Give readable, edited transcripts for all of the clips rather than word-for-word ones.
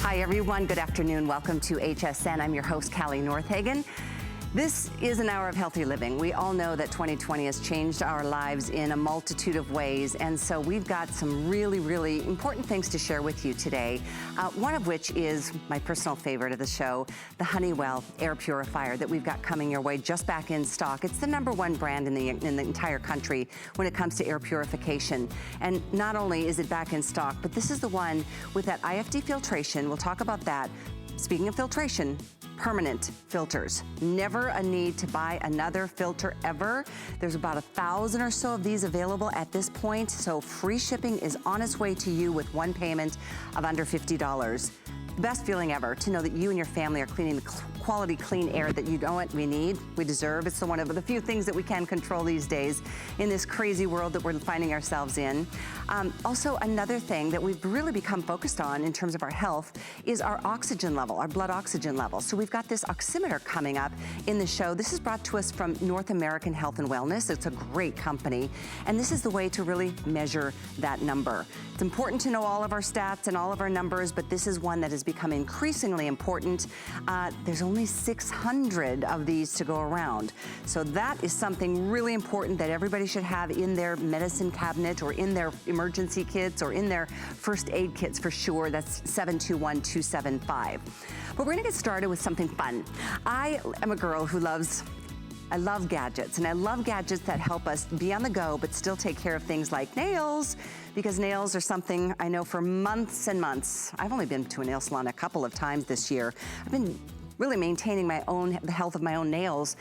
Hi everyone, good afternoon. Welcome to HSN. I'm your host, Callie Northagen. This is an hour of healthy living. We all know that 2020 has changed our lives in a multitude of ways, and so we've got some really, really important things to share with you today. One of which is my personal favorite of the show, the Honeywell Air Purifier that we've got coming your way, just back in stock. It's the #1 brand in the entire country when it comes to air purification. And not only is it back in stock, but this is the one with that IFD filtration. We'll talk about that. Speaking of filtration, permanent filters. Never a need to buy another filter ever. There's about 1,000 or so of these available at this point, so free shipping is on its way to you with one payment of under $50. The best feeling ever to know that you and your family are cleaning the quality clean air that you know what we need, we deserve. It's one of the few things that we can control these days in this crazy world that we're finding ourselves in. Also, another thing that we've really become focused on in terms of our health is our oxygen level, our blood oxygen level. So we've got this oximeter coming up in the show. This is brought to us from North American Health and Wellness. It's a great company, and this is the way to really measure that number. It's important to know all of our stats and all of our numbers, but this is one that has become increasingly important. There's only 600 of these to go around. So that is something really important that everybody should have in their medicine cabinet or in their emergency kits or in their first aid kits for sure. That's 721-275. But we're gonna get started with something fun. I am a girl who I love gadgets, and I love gadgets that help us be on the go but still take care of things like nails, because nails are something I know for months and months. I've only been to a nail salon a couple of times this year. I've been really maintaining the health of my own nails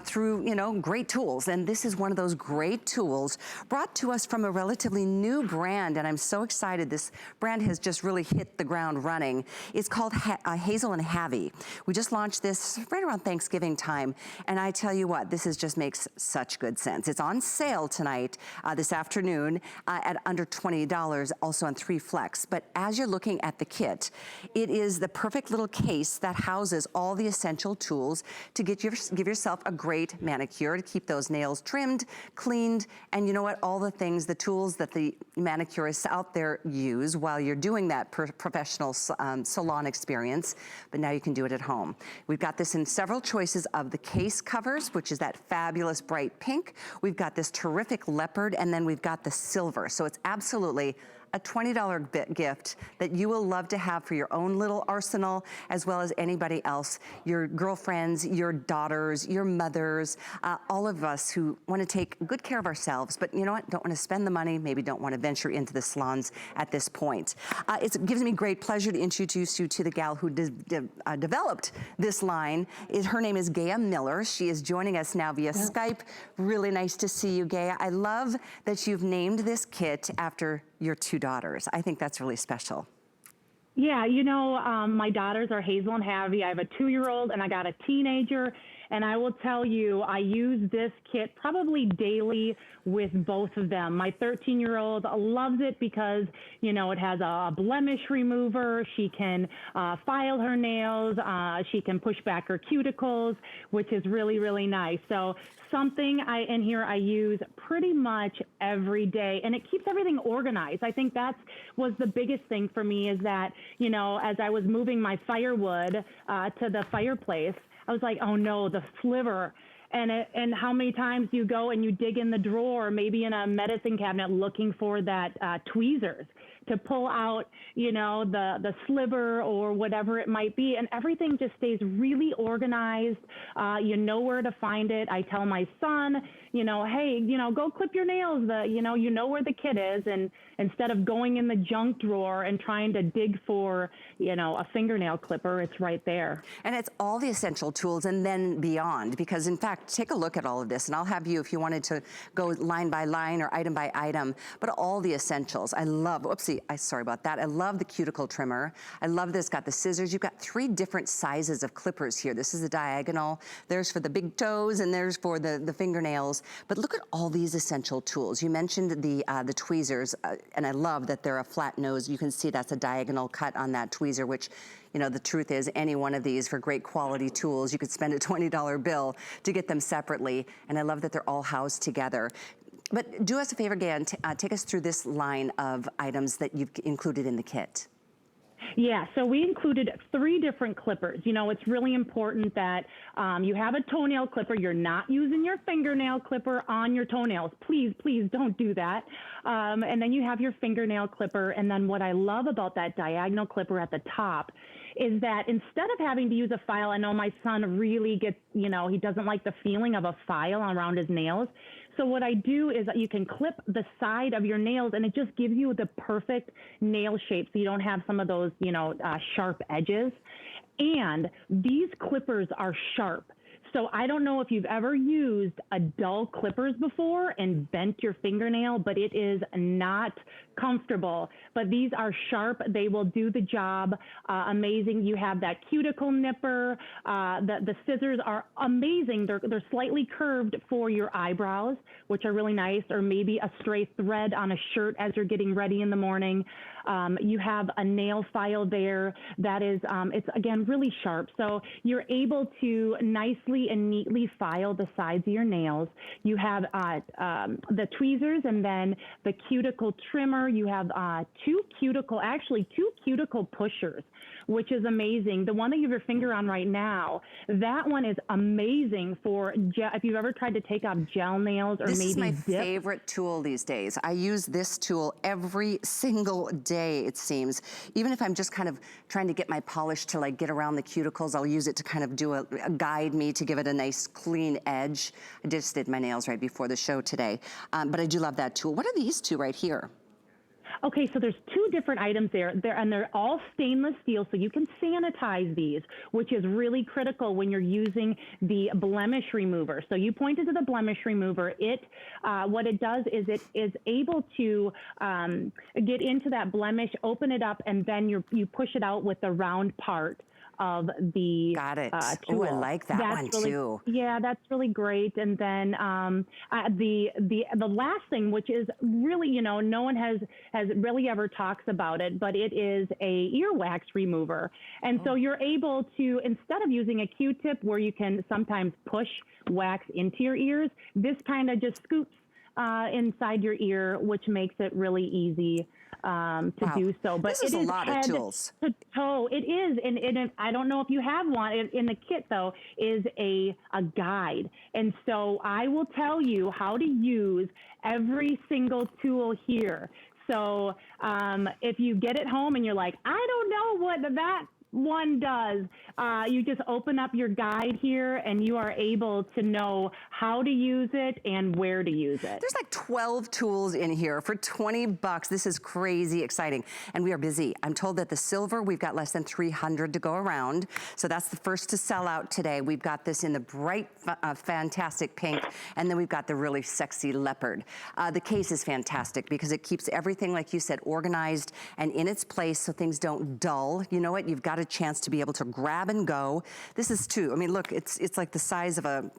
through, great tools. And this is one of those great tools brought to us from a relatively new brand, and I'm so excited. This brand has just really hit the ground running. It's called Hazel and Havy. We just launched this right around Thanksgiving time, and I tell you what, this just makes such good sense. It's on sale tonight, this afternoon, at under $20, also on 3 Flex. But as you're looking at the kit, it is the perfect little case that houses all the essential tools to give yourself a great manicure, to keep those nails trimmed, cleaned, and you know what, all the things, the tools that the manicurists out there use while you're doing that professional salon experience, but now you can do it at home. We've got this in several choices of the case covers, which is that fabulous bright pink. We've got this terrific leopard, and then we've got the silver. So it's absolutely a $20 gift that you will love to have for your own little arsenal, as well as anybody else, your girlfriends, your daughters, your mothers, all of us who want to take good care of ourselves, but you know what, don't want to spend the money, maybe don't want to venture into the salons at this point. It gives me great pleasure to introduce you to the gal who developed this line. Her name is Gaia Miller. She is joining us now via Skype. Really nice to see you, Gaia. I love that you've named this kit after your 2 daughters. I think that's really special. Yeah, my daughters are Hazel and Havy. I have a 2-year-old and I got a teenager. And I will tell you, I use this kit probably daily with both of them. My 13-year-old loves it because, it has a blemish remover. She can file her nails. She can push back her cuticles, which is really, really nice. So something I use pretty much every day, and it keeps everything organized. I think was the biggest thing for me, is that, as I was moving my firewood to the fireplace, I was like, oh no, the sliver. And how many times you go and you dig in the drawer, maybe in a medicine cabinet, looking for that tweezers to pull out, the sliver or whatever it might be. And everything just stays really organized. You know where to find it. I tell my son, hey, go clip your nails. You know where the kit is. And instead of going in the junk drawer and trying to dig for, a fingernail clipper, it's right there. And it's all the essential tools and then beyond, because in fact, take a look at all of this, and I'll have you, if you wanted to go line by line or item by item, but all the essentials. I love, sorry about that. I love the cuticle trimmer. I love this, got the scissors. You've got 3 different sizes of clippers here. This is the diagonal. There's for the big toes, and there's for the fingernails. But look at all these essential tools. You mentioned the tweezers, and I love that they're a flat nose. You can see that's a diagonal cut on that tweezer, which, the truth is, any one of these for great quality tools, you could spend a $20 bill to get them separately. And I love that they're all housed together. But do us a favor, Gaia, take us through this line of items that you've included in the kit. Yeah, so we included 3 different clippers. You know, it's really important that you have a toenail clipper. You're not using your fingernail clipper on your toenails. Please, please don't do that. And then you have your fingernail clipper. And then what I love about that diagonal clipper at the top is that instead of having to use a file, I know my son really gets, you know, he doesn't like the feeling of a file around his nails. So what I do is that you can clip the side of your nails and it just gives you the perfect nail shape so you don't have some of those, you know, sharp edges. And these clippers are sharp. So I don't know if you've ever used a dull clippers before and bent your fingernail, but it is not comfortable. But these are sharp. They will do the job. Amazing. You have that cuticle nipper. The scissors are amazing. They're slightly curved for your eyebrows, which are really nice, or maybe a stray thread on a shirt as you're getting ready in the morning. You have a nail file there that is, it's again, really sharp. So you're able to nicely and neatly file the sides of your nails. You have the tweezers and then the cuticle trimmer. You have 2 cuticle pushers, which is amazing. The one that you have your finger on right now, that one is amazing for if you've ever tried to take off gel nails or maybe This is my favorite tool these days. I use this tool every single day, it seems. Even if I'm just kind of trying to get my polish to like get around the cuticles, I'll use it to kind of do a guide me to give it a nice clean edge. I just did my nails right before the show today. But I do love that tool. What are these 2 right here? Okay, so there's 2 different items there, and they're all stainless steel, so you can sanitize these, which is really critical when you're using the Blemish Remover. So you pointed to the Blemish Remover. What it does is it is able to get into that blemish, open it up, and then you push it out with the round part of the Got it. tool. Oh, I like that one really, too. Yeah, that's really great. And then the last thing, which is really, you know, no one has really ever talks about it, but it is a earwax remover. And so you're able to, instead of using a Q-tip where you can sometimes push wax into your ears, this kind of just scoops inside your ear, which makes it really easy to do so. But this is a lot of tools. To toe. It is, and I don't know if you have one. In the kit, though, is a guide. And so I will tell you how to use every single tool here. So if you get it home and you're like, I don't know what that one does, you just open up your guide here and you are able to know how to use it and where to use it. There's like 12 tools in here for 20 bucks. This is crazy exciting. And we are busy. I'm told that the silver, we've got less than 300 to go around. So that's the first to sell out today. We've got this in the bright, fantastic pink. And then we've got the really sexy leopard. The case is fantastic because it keeps everything, like you said, organized and in its place so things don't dull. You know what? You've got a chance to be able to grab and go. This is too, I mean, look, it's like the size of a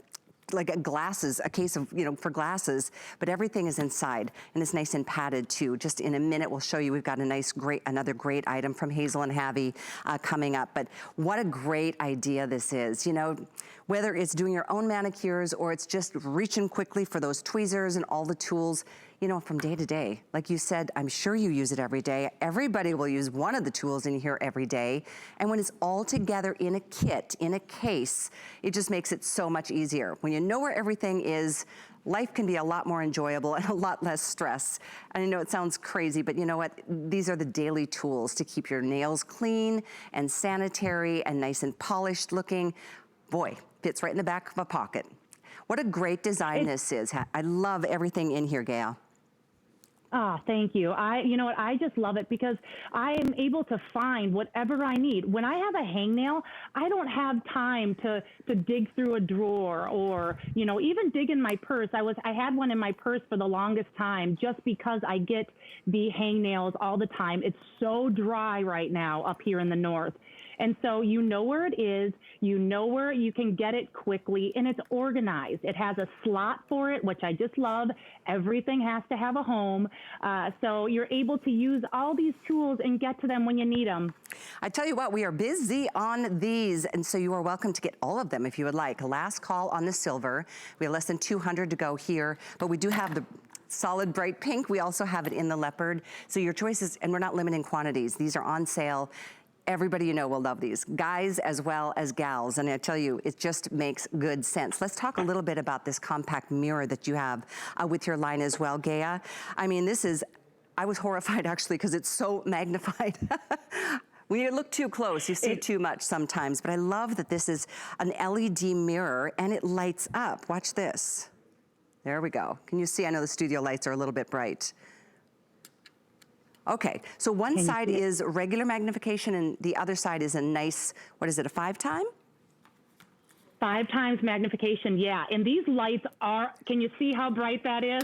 glasses, a case of, you know, for glasses, but everything is inside and it's nice and padded too. Just in a minute, we'll show you, we've got a nice, another great item from Hazel and Javi coming up. But what a great idea this is, you know, whether it's doing your own manicures or it's just reaching quickly for those tweezers and all the tools, you know, from day to day. Like you said, I'm sure you use it every day. Everybody will use one of the tools in here every day. And when it's all together in a kit, in a case, it just makes it so much easier. When you know where everything is, life can be a lot more enjoyable and a lot less stress. And I know it sounds crazy, but you know what? These are the daily tools to keep your nails clean and sanitary and nice and polished looking. Boy, fits right in the back of a pocket. What a great design this is. I love everything in here, Gail. Ah, thank you. You know what? I just love it because I am able to find whatever I need. When I have a hangnail, I don't have time to dig through a drawer or, you know, even dig in my purse. I had one in my purse for the longest time just because I get the hangnails all the time. It's so dry right now up here in the north. And so you know where it is, you know where you can get it quickly, and it's organized. It has a slot for it, which I just love. Everything has to have a home. So you're able to use all these tools and get to them when you need them. I tell you what, we are busy on these, and so you are welcome to get all of them if you would like. Last call on the silver. We have less than 200 to go here, but we do have the solid bright pink. We also have it in the leopard. So your choices, and we're not limiting quantities. These are on sale. Everybody you know will love these, guys as well as gals. And I tell you, it just makes good sense. Let's talk a little bit about this compact mirror that you have with your line as well, Gaia. I mean, this is, I was horrified actually because it's so magnified. When you look too close, you see too much sometimes, but I love that this is an LED mirror and it lights up. Watch this. There we go. Can you see? I know the studio lights are a little bit bright. Okay, so one side is regular magnification and the other side is a nice, what is it, a 5-time? 5 times magnification, yeah. And these lights are, can you see how bright that is?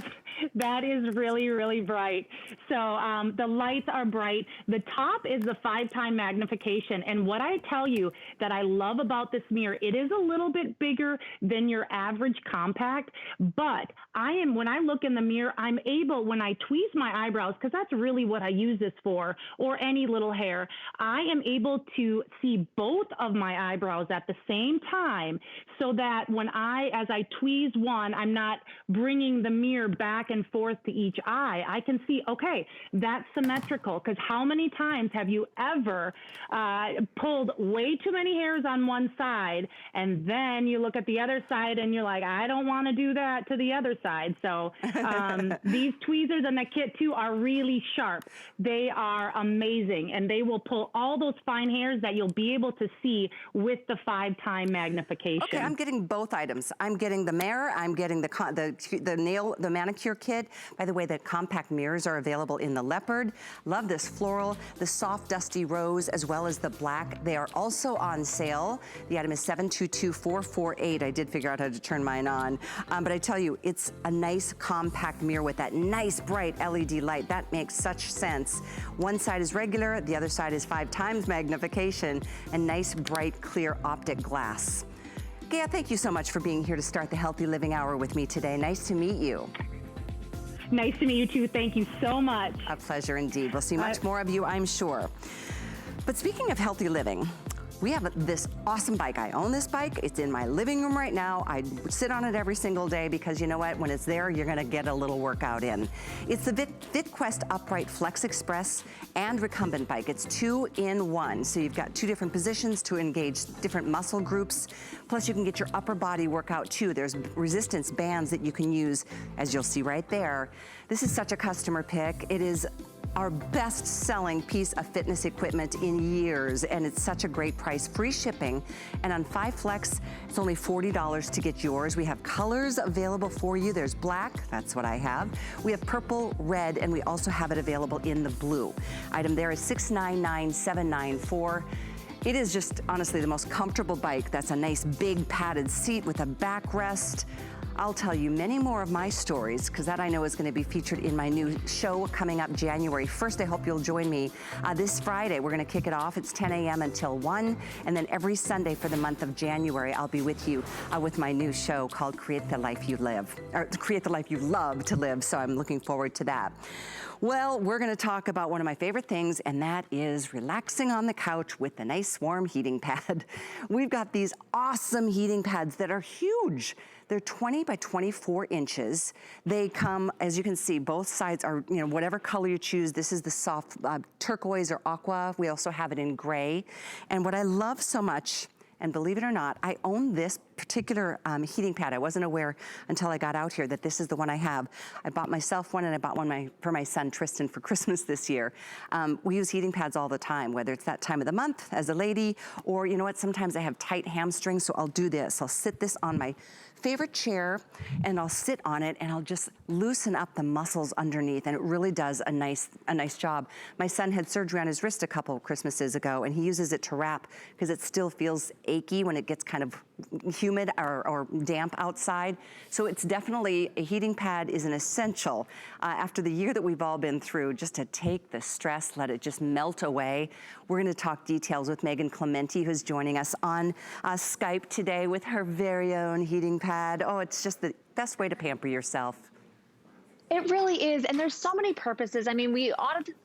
That is really, really bright. So the lights are bright. The top is the 5-time magnification. And what I tell you that I love about this mirror, it is a little bit bigger than your average compact, but when I look in the mirror, I'm able, when I tweeze my eyebrows, because that's really what I use this for, or any little hair, I am able to see both of my eyebrows at the same time, so that as I tweeze one, I'm not bringing the mirror back and forth to each eye. I can see, okay, that's symmetrical, because how many times have you ever pulled way too many hairs on one side, and then you look at the other side and you're like, I don't want to do that to the other side. So these tweezers in the kit too are really sharp. They are amazing, and they will pull all those fine hairs that you'll be able to see with the 5-time magnification. Okay, I'm getting both items. I'm getting the mirror, I'm getting the manicure kit. By the way, the compact mirrors are available in the leopard. Love this floral, the soft dusty rose, as well as the black. They are also on sale. The item is 722448. I did figure out how to turn mine on. But I tell you, it's a nice compact mirror with that nice bright LED light. That makes such sense. One side is regular, the other side is 5 times magnification, and nice bright clear optic glass. Gaia, thank you so much for being here to start the Healthy Living Hour with me today. Nice to meet you. Nice to meet you too. Thank you so much. A pleasure indeed. We'll see much more of you, I'm sure. But speaking of healthy living, we have this awesome bike. I own this bike. It's in my living room right now. I sit on it every single day because you know what? When it's there, you're gonna get a little workout in. It's the VitQuest Upright Flex Express and Recumbent bike. It's 2-in-1. So you've got 2 different positions to engage different muscle groups. Plus you can get your upper body workout too. There's resistance bands that you can use, as you'll see right there. This is such a customer pick. It is our best-selling piece of fitness equipment in years, and it's such a great price. Free shipping, and on 5 Flex, it's only $40 to get yours. We have colors available for you. There's black, that's what I have. We have purple, red, and we also have it available in the blue. Item there is $699,794. It is just, honestly, the most comfortable bike. That's a nice big padded seat with a backrest. I'll tell you many more of my stories, because that I know is going to be featured in my new show coming up January 1st. I hope you'll join me this Friday. We're going to kick it off. It's 10 a.m. until 1, and then every Sunday for the month of January, I'll be with you with my new show called Create the Life You Live, or Create the Life You Love to Live, so I'm looking forward to that. Well, we're going to talk about one of my favorite things, and that is relaxing on the couch with the nice warm heating pad. We've got these awesome heating pads that are huge. They're 20 by 24 inches. They come, as you can see, both sides are, you know, whatever color you choose. This is the soft turquoise or aqua. We also have it in gray. And what I love so much, and believe it or not, I own this particular heating pad. I wasn't aware until I got out here that this is the one I have. I bought myself one, and I bought one for my son Tristan for Christmas this year. We use heating pads all the time, whether it's that time of the month as a lady, or you know what, sometimes I have tight hamstrings, so I'll do this. I'll sit this on my favorite chair, and I'll sit on it, and I'll just loosen up the muscles underneath, and it really does a nice job. My son had surgery on his wrist a couple of Christmases ago, and he uses it to wrap because it still feels achy when it gets kind of humid or damp outside. So it's definitely, a heating pad is an essential after the year that we've all been through, just to take the stress, let it just melt away. We're gonna talk details with Megan Clementi, who's joining us on Skype today with her very own heating pad. Oh, it's just the best way to pamper yourself. It really is, and there's so many purposes. I mean, we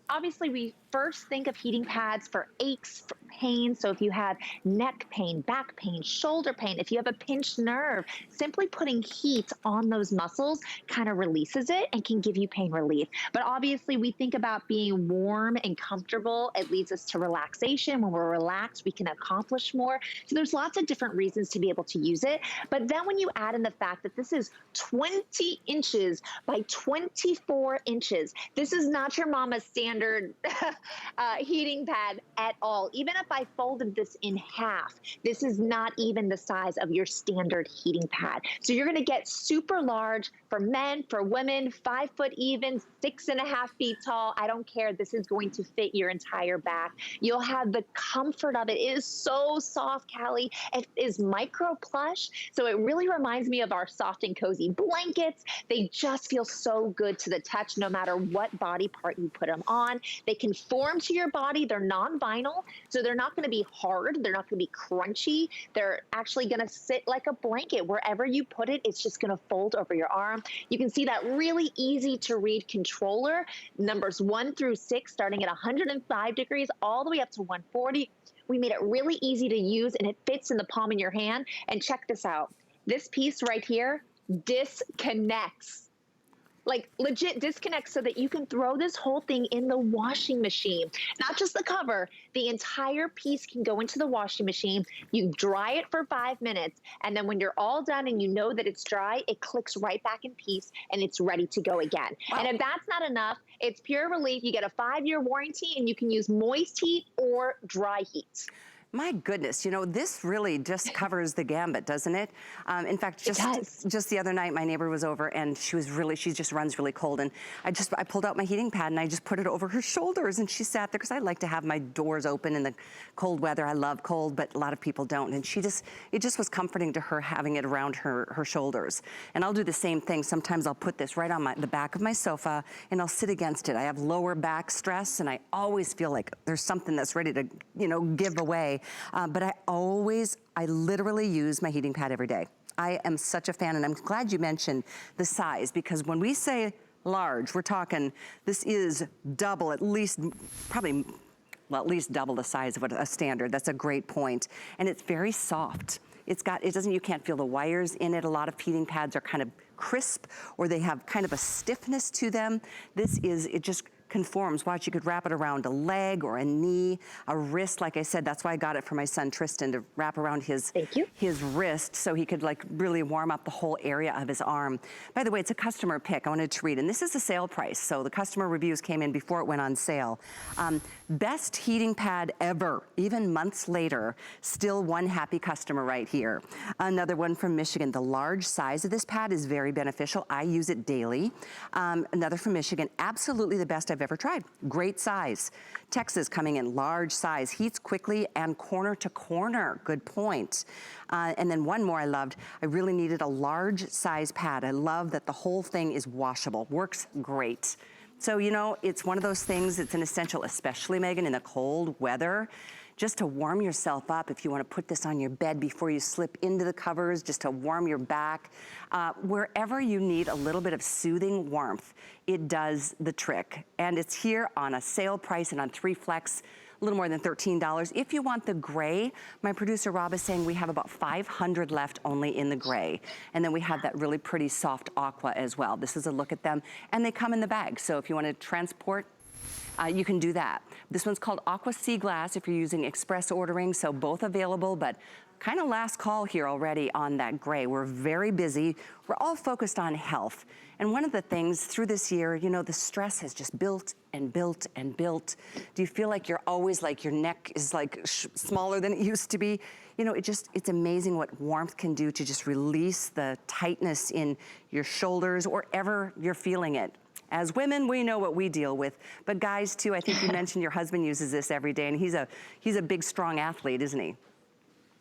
obviously we first think of heating pads for aches, for pain. So if you have neck pain, back pain, shoulder pain, if you have a pinched nerve, simply putting heat on those muscles kind of releases it and can give you pain relief. But obviously we think about being warm and comfortable. It leads us to relaxation. When we're relaxed, we can accomplish more. So there's lots of different reasons to be able to use it. But then when you add in the fact that this is 20 inches by 24 inches, this is not your mama's standard heating pad at all. Even if I folded this in half, this is not even the size of your standard heating pad. So you're gonna get super large for men, for women, 5 foot even, 6.5 feet tall. I don't care. This is going to fit your entire back. You'll have the comfort of it. It is so soft, Callie. It is micro plush. So it really reminds me of our soft and cozy blankets. They just feel so good to the touch, no matter what body part you put them on. They can form to your body. They're non-vinyl, so they're not gonna be hard. They're not gonna be crunchy. They're actually gonna sit like a blanket. Wherever you put it, it's just gonna fold over your arm. You can see that really easy to read controller, numbers 1 through 6, starting at 105 degrees, all the way up to 140. We made it really easy to use, and it fits in the palm of your hand. And check this out. This piece right here disconnects. Like legit disconnects, so that you can throw this whole thing in the washing machine. Not just the cover, the entire piece can go into the washing machine. You dry it for 5 minutes, and then when you're all done and you know that it's dry, it clicks right back in piece and it's ready to go again. Wow. And if that's not enough, it's pure relief. You get a 5-year warranty, and you can use moist heat or dry heat. My goodness, you know, this really just covers the gambit, doesn't it? In fact, just the other night, my neighbor was over, and she just runs really cold, and I pulled out my heating pad and I just put it over her shoulders, and she sat there, because I like to have my doors open in the cold weather. I love cold, but a lot of people don't, and it just was comforting to her having it around her shoulders. And I'll do the same thing. Sometimes I'll put this right on the back of my sofa, and I'll sit against it. I have lower back stress, and I always feel like there's something that's ready to, you know, give away. But I literally use my heating pad every day. I am such a fan, and I'm glad you mentioned the size, because when we say large, we're talking, this is double, at least double the size of a standard. That's a great point. And it's very soft. You can't feel the wires in it. A lot of heating pads are kind of crisp, or they have kind of a stiffness to them. It just conforms. Watch, you could wrap it around a leg or a knee, a wrist. Like I said, that's why I got it for my son Tristan, to wrap around his wrist, so he could like really warm up the whole area of his arm. By the way, it's a customer pick I wanted to read, and this is the sale price. So the customer reviews came in before it went on sale. Best heating pad ever, even months later, still one happy customer right here. Another one from Michigan. The large size of this pad is very beneficial. I use it daily. Another from Michigan. Absolutely the best I've ever tried. Great size. Texas coming in, large size, heats quickly and corner to corner. Good point. And then one more I loved. I really needed a large size pad. I love that the whole thing is washable. Works great. So, you know, it's one of those things, it's an essential, especially, Megan, in the cold weather, just to warm yourself up. If you want to put this on your bed before you slip into the covers, just to warm your back. Wherever you need a little bit of soothing warmth, it does the trick. And it's here on a sale price and on 3 Flex, a little more than $13. If you want the gray, my producer Rob is saying we have about 500 left only in the gray. And then we have that really pretty soft aqua as well. This is a look at them. And they come in the bag. So if you want to transport, you can do that. This one's called Aqua Sea Glass if you're using express ordering, so both available, but kind of last call here already on that gray. We're very busy. We're all focused on health. And one of the things through this year, you know, the stress has just built and built and built. Do you feel like you're always like your neck is like smaller than it used to be? You know, it's amazing what warmth can do to just release the tightness in your shoulders or wherever you're feeling it. As women, we know what we deal with, but guys too, I think you mentioned your husband uses this every day, and he's a big, strong athlete, isn't he?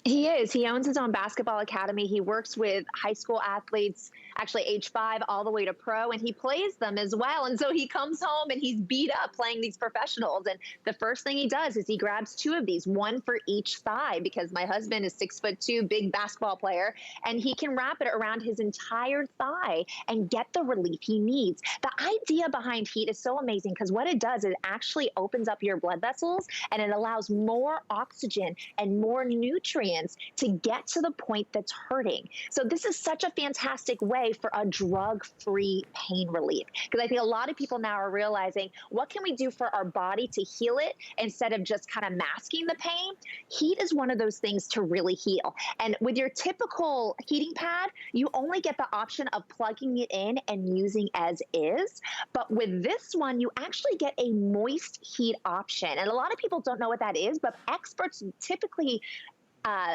He is. He owns his own basketball academy. He works with high school athletes, actually age 5 all the way to pro, and he plays them as well. And so he comes home and he's beat up playing these professionals. And the first thing he does is he grabs 2 of these, 1 for each thigh, because my husband is 6'2", big basketball player, and he can wrap it around his entire thigh and get the relief he needs. The idea behind heat is so amazing because what it does is it actually opens up your blood vessels and it allows more oxygen and more nutrients to get to the point that's hurting. So this is such a fantastic way for a drug-free pain relief. Because I think a lot of people now are realizing, what can we do for our body to heal it instead of just kind of masking the pain? Heat is one of those things to really heal. And with your typical heating pad, you only get the option of plugging it in and using as is. But with this one, you actually get a moist heat option. And a lot of people don't know what that is, but experts typically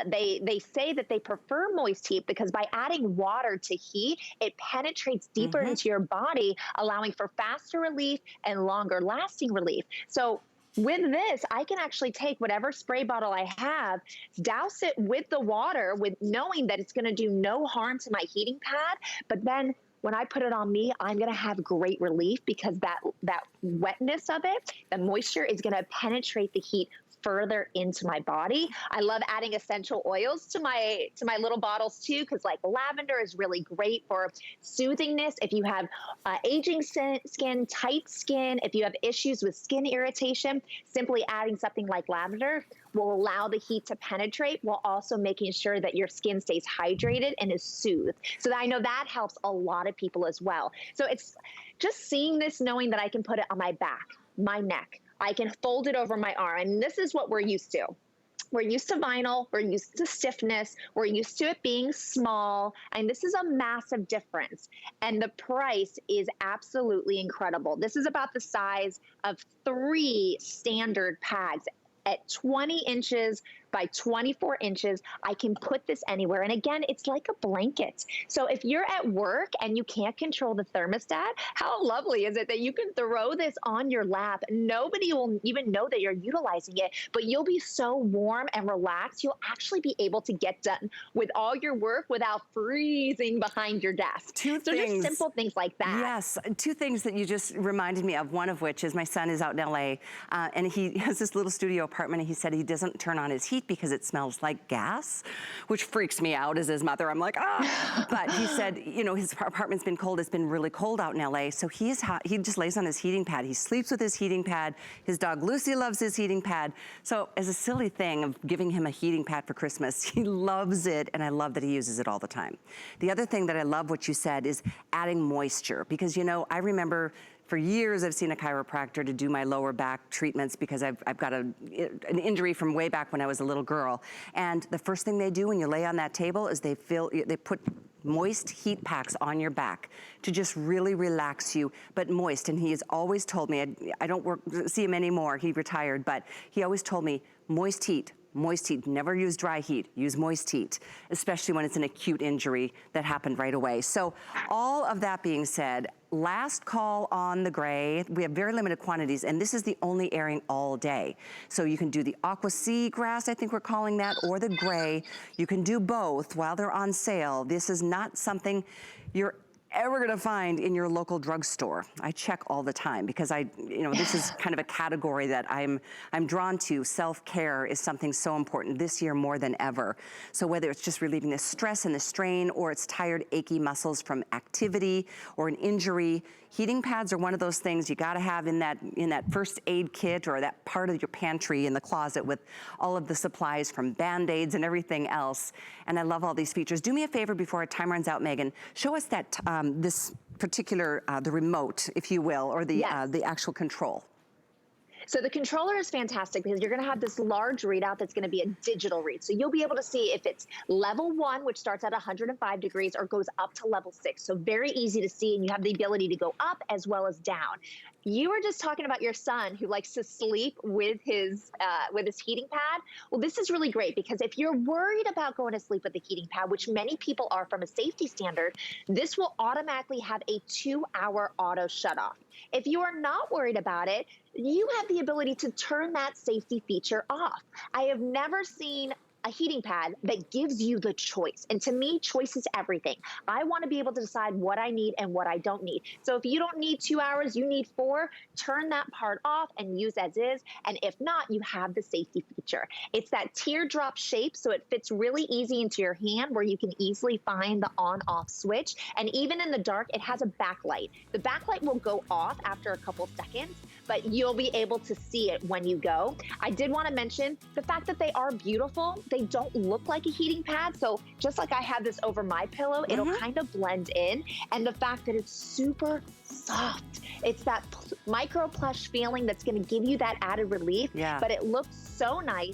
they say that they prefer moist heat because by adding water to heat, it penetrates deeper into your body, allowing for faster relief and longer lasting relief. So with this, I can actually take whatever spray bottle I have, douse it with the water, with knowing that it's going to do no harm to my heating pad, but then when I put it on me, I'm going to have great relief because that wetness of it, the moisture is going to penetrate the heat further into my body. I love adding essential oils to my little bottles too, because like lavender is really great for soothingness. If you have aging skin, tight skin, if you have issues with skin irritation, simply adding something like lavender will allow the heat to penetrate while also making sure that your skin stays hydrated and is soothed. So I know that helps a lot of people as well. So it's just seeing this, knowing that I can put it on my back, my neck, I can fold it over my arm. And this is what we're used to. We're used to vinyl, we're used to stiffness, we're used to it being small, and this is a massive difference. And the price is absolutely incredible. This is about the size of 3 standard pads. At 20 inches by 24 inches, I can put this anywhere. And again, it's like a blanket. So if you're at work and you can't control the thermostat, how lovely is it that you can throw this on your lap? Nobody will even know that you're utilizing it, but you'll be so warm and relaxed, you'll actually be able to get done with all your work without freezing behind your desk. So just simple things like that. Yes, 2 things that you just reminded me of, one of which is my son is out in LA, and he has this little studio apartment, and he said he doesn't turn on his heat because it smells like gas, which freaks me out as his mother. I'm like, ah. But he said, you know, his apartment's been cold. It's been really cold out in LA. So he just lays on his heating pad. He sleeps with his heating pad. His dog Lucy loves his heating pad. So as a silly thing of giving him a heating pad for Christmas, he loves it. And I love that he uses it all the time. The other thing that I love what you said is adding moisture, because, you know, I remember for years, I've seen a chiropractor to do my lower back treatments because I've got an injury from way back when I was a little girl. And the first thing they do when you lay on that table is they put moist heat packs on your back to just really relax you, but moist. And he has always told me, I don't see him anymore, he retired, but he always told me, moist heat. Moist heat, never use dry heat, use moist heat, especially when it's an acute injury that happened right away. So all of that being said, last call on the gray. We have very limited quantities, and this is the only airing all day. So you can do the aqua sea grass, I think we're calling that, or the gray. You can do both while they're on sale. This is not something you're ever gonna find in your local drugstore. I check all the time because this is kind of a category that I'm drawn to. Self-care is something so important this year more than ever. So whether it's just relieving the stress and the strain, or it's tired, achy muscles from activity or an injury, heating pads are one of those things you gotta have in that first aid kit, or that part of your pantry in the closet with all of the supplies from Band-Aids and everything else. And I love all these features. Do me a favor before our time runs out, Megan. Show us that this particular, the remote, if you will, or the actual control. So the controller is fantastic because you're going to have this large readout that's going to be a digital read. So you'll be able to see if it's level 1, which starts at 105 degrees, or goes up to level 6. So very easy to see, and you have the ability to go up as well as down. You were just talking about your son who likes to sleep with his heating pad. Well, this is really great because if you're worried about going to sleep with the heating pad, which many people are from a safety standard, this will automatically have a 2-hour auto shut off. If you are not worried about it, you have the ability to turn that safety feature off. I have never seen a heating pad that gives you the choice. And to me, choice is everything. I want to be able to decide what I need and what I don't need. So if you don't need 2 hours, you need 4, turn that part off and use as is. And if not, you have the safety feature. It's that teardrop shape, so it fits really easy into your hand where you can easily find the on-off switch. And even in the dark, it has a backlight. The backlight will go off after a couple seconds, but you'll be able to see it when you go. I did want to mention the fact that they are beautiful. They don't look like a heating pad. So just like I have this over my pillow, it'll kind of blend in. And the fact that it's super soft. It's that micro plush feeling that's going to give you that added relief, but it looks so nice.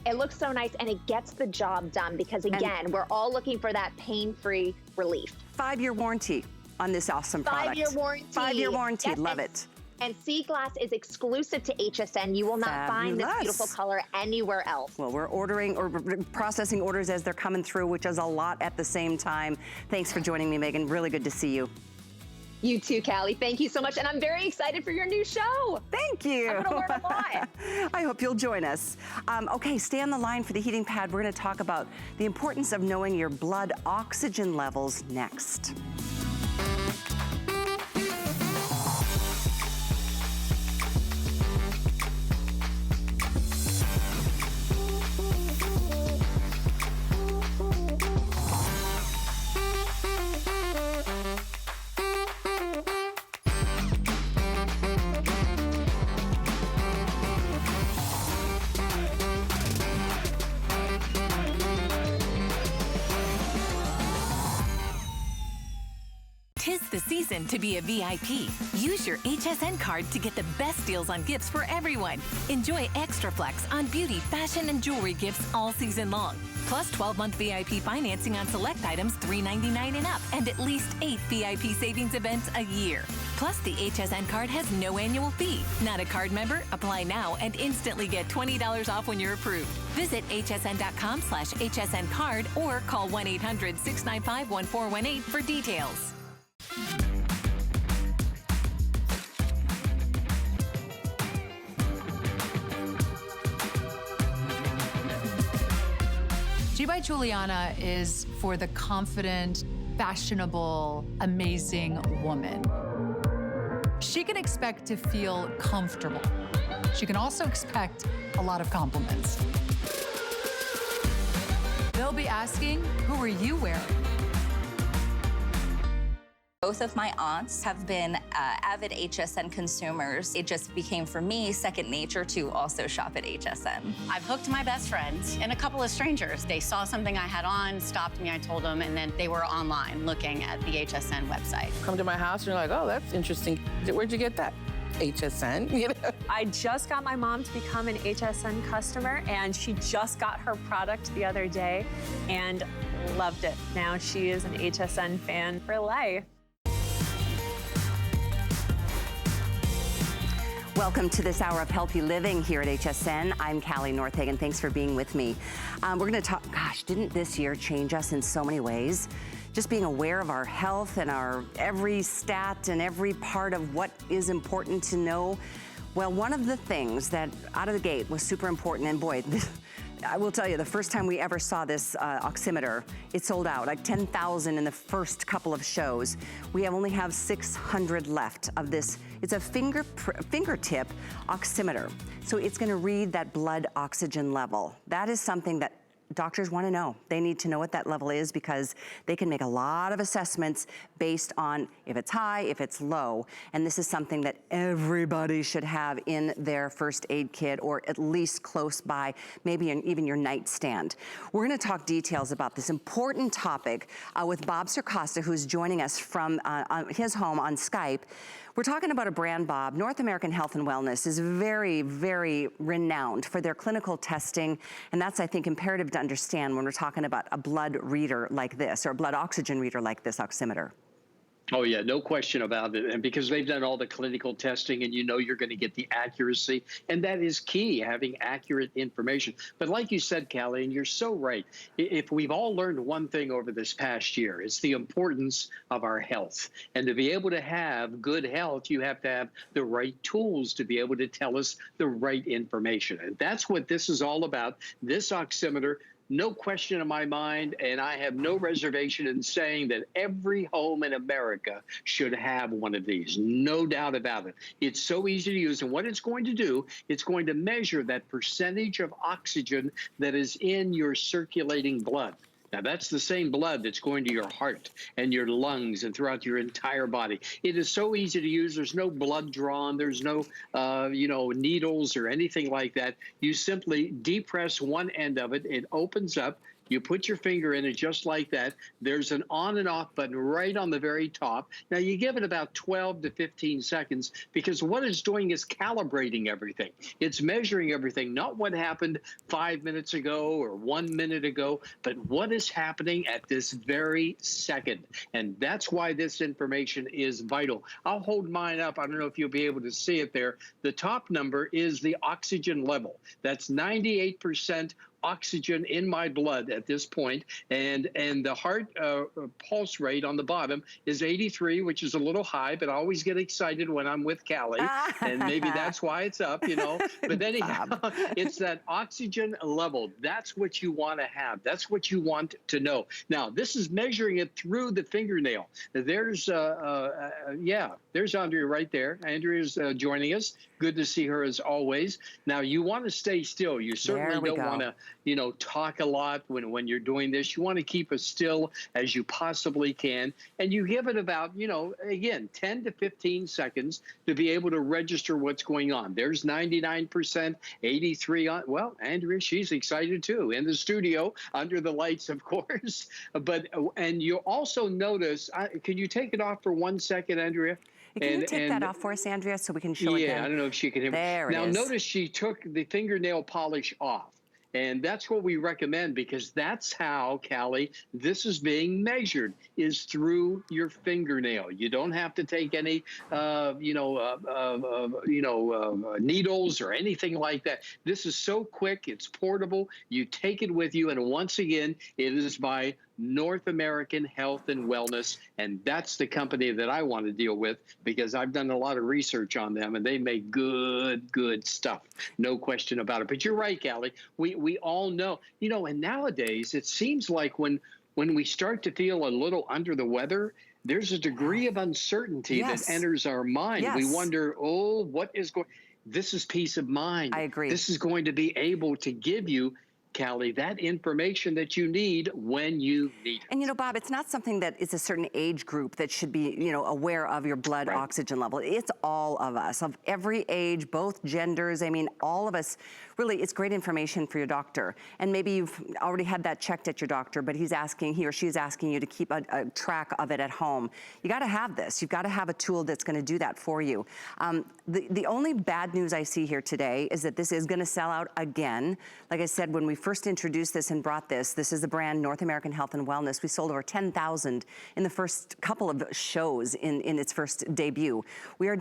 It looks so nice and it gets the job done because again, we're all looking for that pain-free relief. 5-year warranty on this awesome product. 5-year warranty. 5-year warranty, yes, love it. And Sea Glass is exclusive to HSN. You will not find this beautiful color anywhere else. Well, we're ordering or processing orders as they're coming through, which is a lot at the same time. Thanks for joining me, Megan. Really good to see you. You too, Callie. Thank you so much. And I'm very excited for your new show. Thank you. I'm going to learn a lot. I hope you'll join us. Okay, stay on the line for the heating pad. We're going to talk about the importance of knowing your blood oxygen levels next. The season to be a VIP. Use your HSN card to get the best deals on gifts for everyone. Enjoy extra flex on beauty, fashion, and jewelry gifts all season long. Plus 12-month VIP financing on select items $3.99 and up, and at least 8 VIP savings events a year. Plus, the HSN card has no annual fee. Not a card member? Apply now and instantly get $20 off when you're approved. Visit hsn.com/HSN card or call 1-800-695-1418 for details. G by Juliana is for the confident, fashionable, amazing woman. She can expect to feel comfortable. She can also expect a lot of compliments. They'll be asking, who are you wearing? Both of my aunts have been avid HSN consumers. It just became, for me, second nature to also shop at HSN. I've hooked my best friends and a couple of strangers. They saw something I had on, stopped me, I told them, and then they were online looking at the HSN website. Come to my house and you're like, oh, that's interesting. Where'd you get that? HSN. You know? I just got my mom to become an HSN customer, and she just got her product the other day and loved it. Now she is an HSN fan for life. Welcome to this hour of healthy living here at HSN. I'm Callie Northagen. Thanks for being with me. We're going to talk, gosh, didn't this year change us in so many ways? Just being aware of our health and our every stat and every part of what is important to know. Well, one of the things that out of the gate was super important, and boy, I will tell you, the first time we ever saw this oximeter, it sold out, like 10,000 in the first couple of shows. We only have 600 left of this. It's a fingertip oximeter. So it's gonna read that blood oxygen level. That is something that doctors want to know. They need to know what that level is because they can make a lot of assessments based on if it's high, if it's low. And this is something that everybody should have in their first aid kit or at least close by, maybe even your nightstand. We're going to talk details about this important topic with Bob Circosta, who's joining us from his home on Skype. We're talking about a brand, Bob. North American Health and Wellness is very, very renowned for their clinical testing, and that's, I think, imperative to understand when we're talking about a blood reader like this, or a blood oxygen reader like this oximeter. Oh, yeah, no question about it. And because they've done all the clinical testing and you know you're going to get the accuracy, and that is key, having accurate information. But like you said, Callie, and you're so right, if we've all learned one thing over this past year, it's the importance of our health. And to be able to have good health, you have to have the right tools to be able to tell us the right information. And that's what this is all about. This oximeter, no question in my mind, and I have no reservation in saying that every home in America should have one of these. No doubt about it. It's so easy to use. And what it's going to do, it's going to measure that percentage of oxygen that is in your circulating blood. Now, that's the same blood that's going to your heart and your lungs and throughout your entire body. It is so easy to use. There's no blood drawn. There's no, needles or anything like that. You simply depress one end of it. It opens up. You put your finger in it just like that. There's an on and off button right on the very top. Now, you give it about 12 to 15 seconds because what it's doing is calibrating everything. It's measuring everything, not what happened 5 minutes ago or 1 minute ago, but what is happening at this very second. And that's why this information is vital. I'll hold mine up. I don't know if you'll be able to see it there. The top number is the oxygen level. That's 98% oxygen in my blood at this point, and the heart pulse rate on the bottom is 83, which is a little high, but I always get excited when I'm with Callie, and maybe that's why it's up, But anyhow, it's that oxygen level. That's what you want to have. That's what you want to know. Now, this is measuring it through the fingernail. There's there's Andrea right there. Andrea's joining us. Good to see her as always. Now, you want to stay still. You certainly don't want to talk a lot when you're doing this. You want to keep as still as you possibly can. And you give it about, again, 10 to 15 seconds to be able to register what's going on. There's 99%, 83 on. Well, Andrea, she's excited too, in the studio, under the lights, of course. And you'll also notice, can you take it off for 1 second, Andrea? Can you take that off for us, Andrea, so we can show it again? Yeah, I don't know if she can hear me. There it is. Now, notice she took the fingernail polish off. And that's what we recommend because that's how, Callie, this is being measured, is through your fingernail. You don't have to take any, needles or anything like that. This is so quick. It's portable. You take it with you. And once again, it is by North American Health and Wellness, and that's the company that I want to deal with because I've done a lot of research on them, and they make good stuff. No question about it. But you're right, Callie. We all know, and nowadays it seems like when we start to feel a little under the weather, there's a degree of uncertainty that enters our mind. We wonder, what is going? This is peace of mind. I agree. This is going to be able to give you, Callie, that information that you need when you need it. And Bob, it's not something that is a certain age group that should be, aware of your blood oxygen level. It's all of us, of every age, both genders. I mean, all of us. Really, it's great information for your doctor. And maybe you've already had that checked at your doctor, but he or she is asking you to keep a track of it at home. You got to have this. You've got to have a tool that's going to do that for you. The only bad news I see here today is that this is going to sell out again. Like I said, when we first introduced this and brought this is the brand North American Health and Wellness. We sold over 10,000 in the first couple of shows in its first debut. We are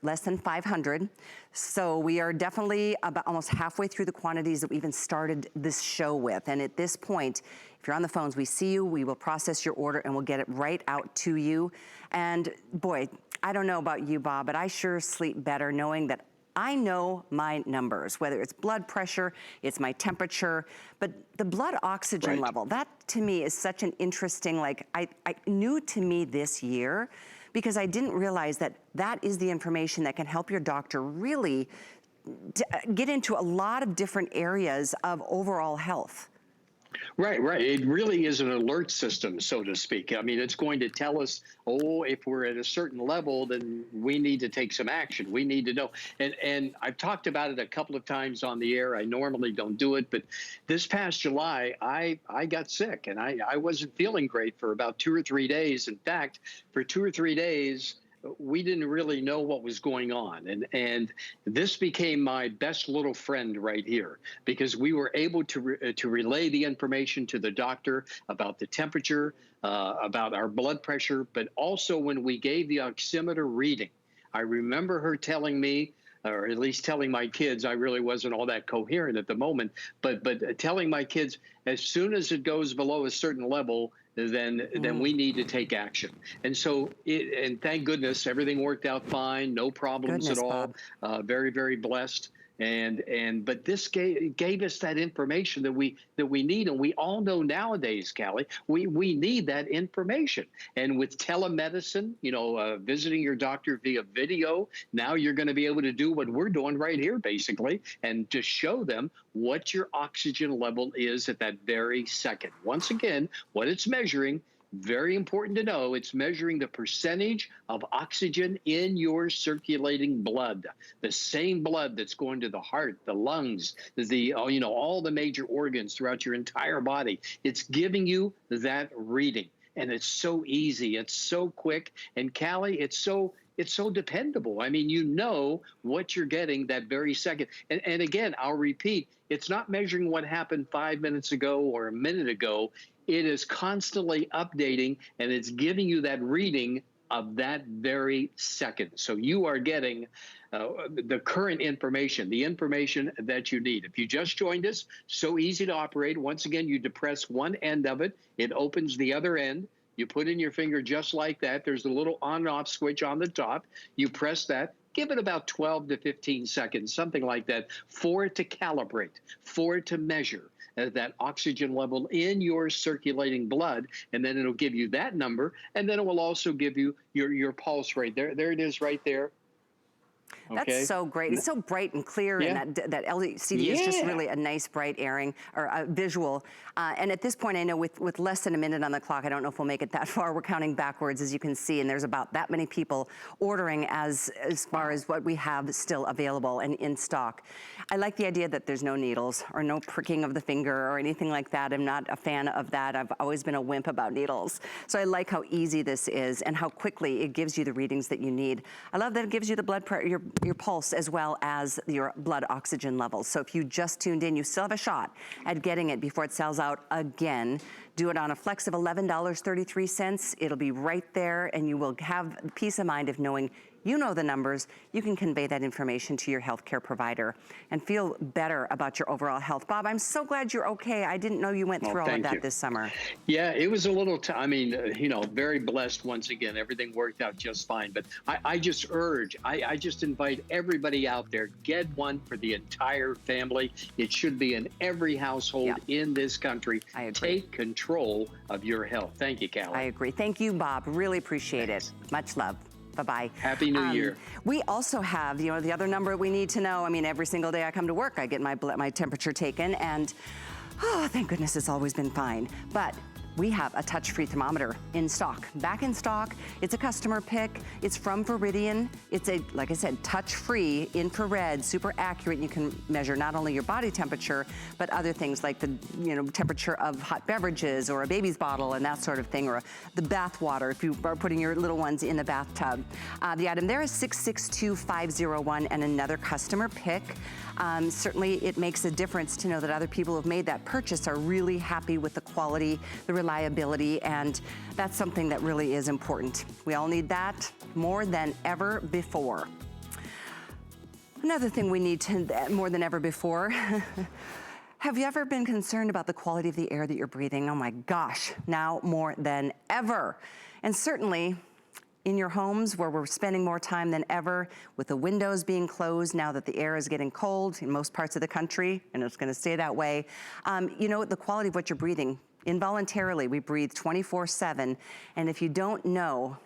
less than 500. So we are definitely about almost halfway through the quantities that we even started this show with. And at this point, if you're on the phones, we see you, we will process your order and we'll get it right out to you. And boy, I don't know about you, Bob, but I sure sleep better knowing that I know my numbers, whether it's blood pressure, it's my temperature, but the blood oxygen level, that to me is such an interesting, new to me this year, because I didn't realize that is the information that can help your doctor really get into a lot of different areas of overall health. Right. It really is an alert system, so to speak. I mean, it's going to tell us, if we're at a certain level, then we need to take some action. We need to know. And I've talked about it a couple of times on the air. I normally don't do it, but this past July, I got sick and I wasn't feeling great for about 2 or 3 days. In fact, for 2 or 3 days, we didn't really know what was going on. And this became my best little friend right here, because we were able to relay the information to the doctor about the temperature, about our blood pressure, but also when we gave the oximeter reading. I remember her telling me, or at least telling my kids, I really wasn't all that coherent at the moment, but telling my kids, as soon as it goes below a certain level, then we need to take action. And so, and thank goodness, everything worked out fine, no problems at all. Very, very blessed. But this gave us that information that we need, and we all know nowadays, Callie, we need that information. And with telemedicine, visiting your doctor via video, now you're going to be able to do what we're doing right here, basically, and just show them what your oxygen level is at that very second. Once again, what it's measuring. Very important to know, it's measuring the percentage of oxygen in your circulating blood, the same blood that's going to the heart, the lungs, all the major organs throughout your entire body. It's giving you that reading, and it's so easy, it's so quick, and Callie, it's so dependable. I mean, you know what you're getting that very second. And again, I'll repeat, it's not measuring what happened 5 minutes ago or a minute ago. It is constantly updating, and it's giving you that reading of that very second. So you are getting the current information, the information that you need. If you just joined us, so easy to operate. Once again, you depress one end of it. It opens the other end. You put in your finger just like that. There's a little on and off switch on the top. You press that. Give it about 12 to 15 seconds, something like that, for it to calibrate, for it to measure that oxygen level in your circulating blood, and then it'll give you that number, and then it will also give you your pulse rate. There it is right there. Okay. That's so great. It's so bright and clear, and that LCD is just really a nice bright airing or visual. And at this point, I know with less than a minute on the clock, I don't know if we'll make it that far. We're counting backwards, as you can see, and there's about that many people ordering as far as what we have still available and in stock. I like the idea that there's no needles or no pricking of the finger or anything like that. I'm not a fan of that. I've always been a wimp about needles. So I like how easy this is and how quickly it gives you the readings that you need. I love that it gives you the blood pressure, your pulse, as well as your blood oxygen levels. So if you just tuned in, you still have a shot at getting it before it sells out again. Do it on a flex of $11.33. It'll be right there, and you will have peace of mind of knowing you know the numbers. You can convey that information to your healthcare provider and feel better about your overall health. Bob, I'm so glad you're okay. I didn't know you went through all of that this summer. Yeah, it was a little, very blessed once again. Everything worked out just fine. But I just urge, I just invite everybody out there, get one for the entire family. It should be in every household in this country. I agree. Take control of your health. Thank you, Callie. I agree. Thank you, Bob. Really appreciate it. Much love. Bye-bye. Happy New Year. We also have, the other number we need to know. I mean, every single day I come to work, I get my temperature taken, and thank goodness it's always been fine. But we have a touch-free thermometer in stock, back in stock. It's a customer pick. It's from Veridian. It's like I said, touch-free, infrared, super accurate. You can measure not only your body temperature, but other things like the temperature of hot beverages or a baby's bottle and that sort of thing, or the bath water if you are putting your little ones in the bathtub. The item there is 662501 and another customer pick. Certainly it makes a difference to know that other people who have made that purchase are really happy with the quality, the reliability, and that's something that really is important. We all need that more than ever before. Another thing we need more than ever before, have you ever been concerned about the quality of the air that you're breathing? Oh my gosh, now more than ever. And certainly, in your homes where we're spending more time than ever with the windows being closed now that the air is getting cold in most parts of the country, and it's gonna stay that way. The quality of what you're breathing, involuntarily, we breathe 24/7, and if you don't know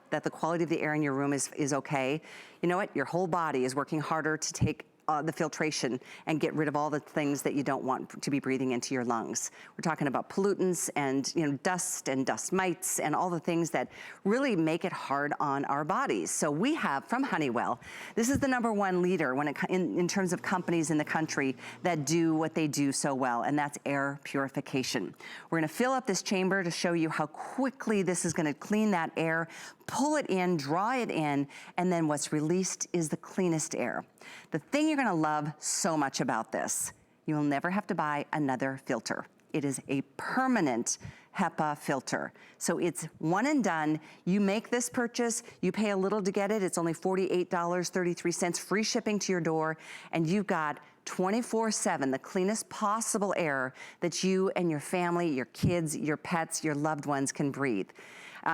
that the quality of the air in your room is okay, you know what? Your whole body is working harder to take the filtration and get rid of all the things that you don't want to be breathing into your lungs. We're talking about pollutants and dust and dust mites and all the things that really make it hard on our bodies. So we have from Honeywell, this is the #1 leader when in terms of companies in the country that do what they do so well, and that's air purification. We're gonna fill up this chamber to show you how quickly this is gonna clean that air, pull it in, draw it in, and then what's released is the cleanest air. The thing you're gonna love so much about this, you will never have to buy another filter. It is a permanent HEPA filter. So it's one and done. You make this purchase, you pay a little to get it. It's only $48.33, free shipping to your door, and you've got 24/7, the cleanest possible air that you and your family, your kids, your pets, your loved ones can breathe.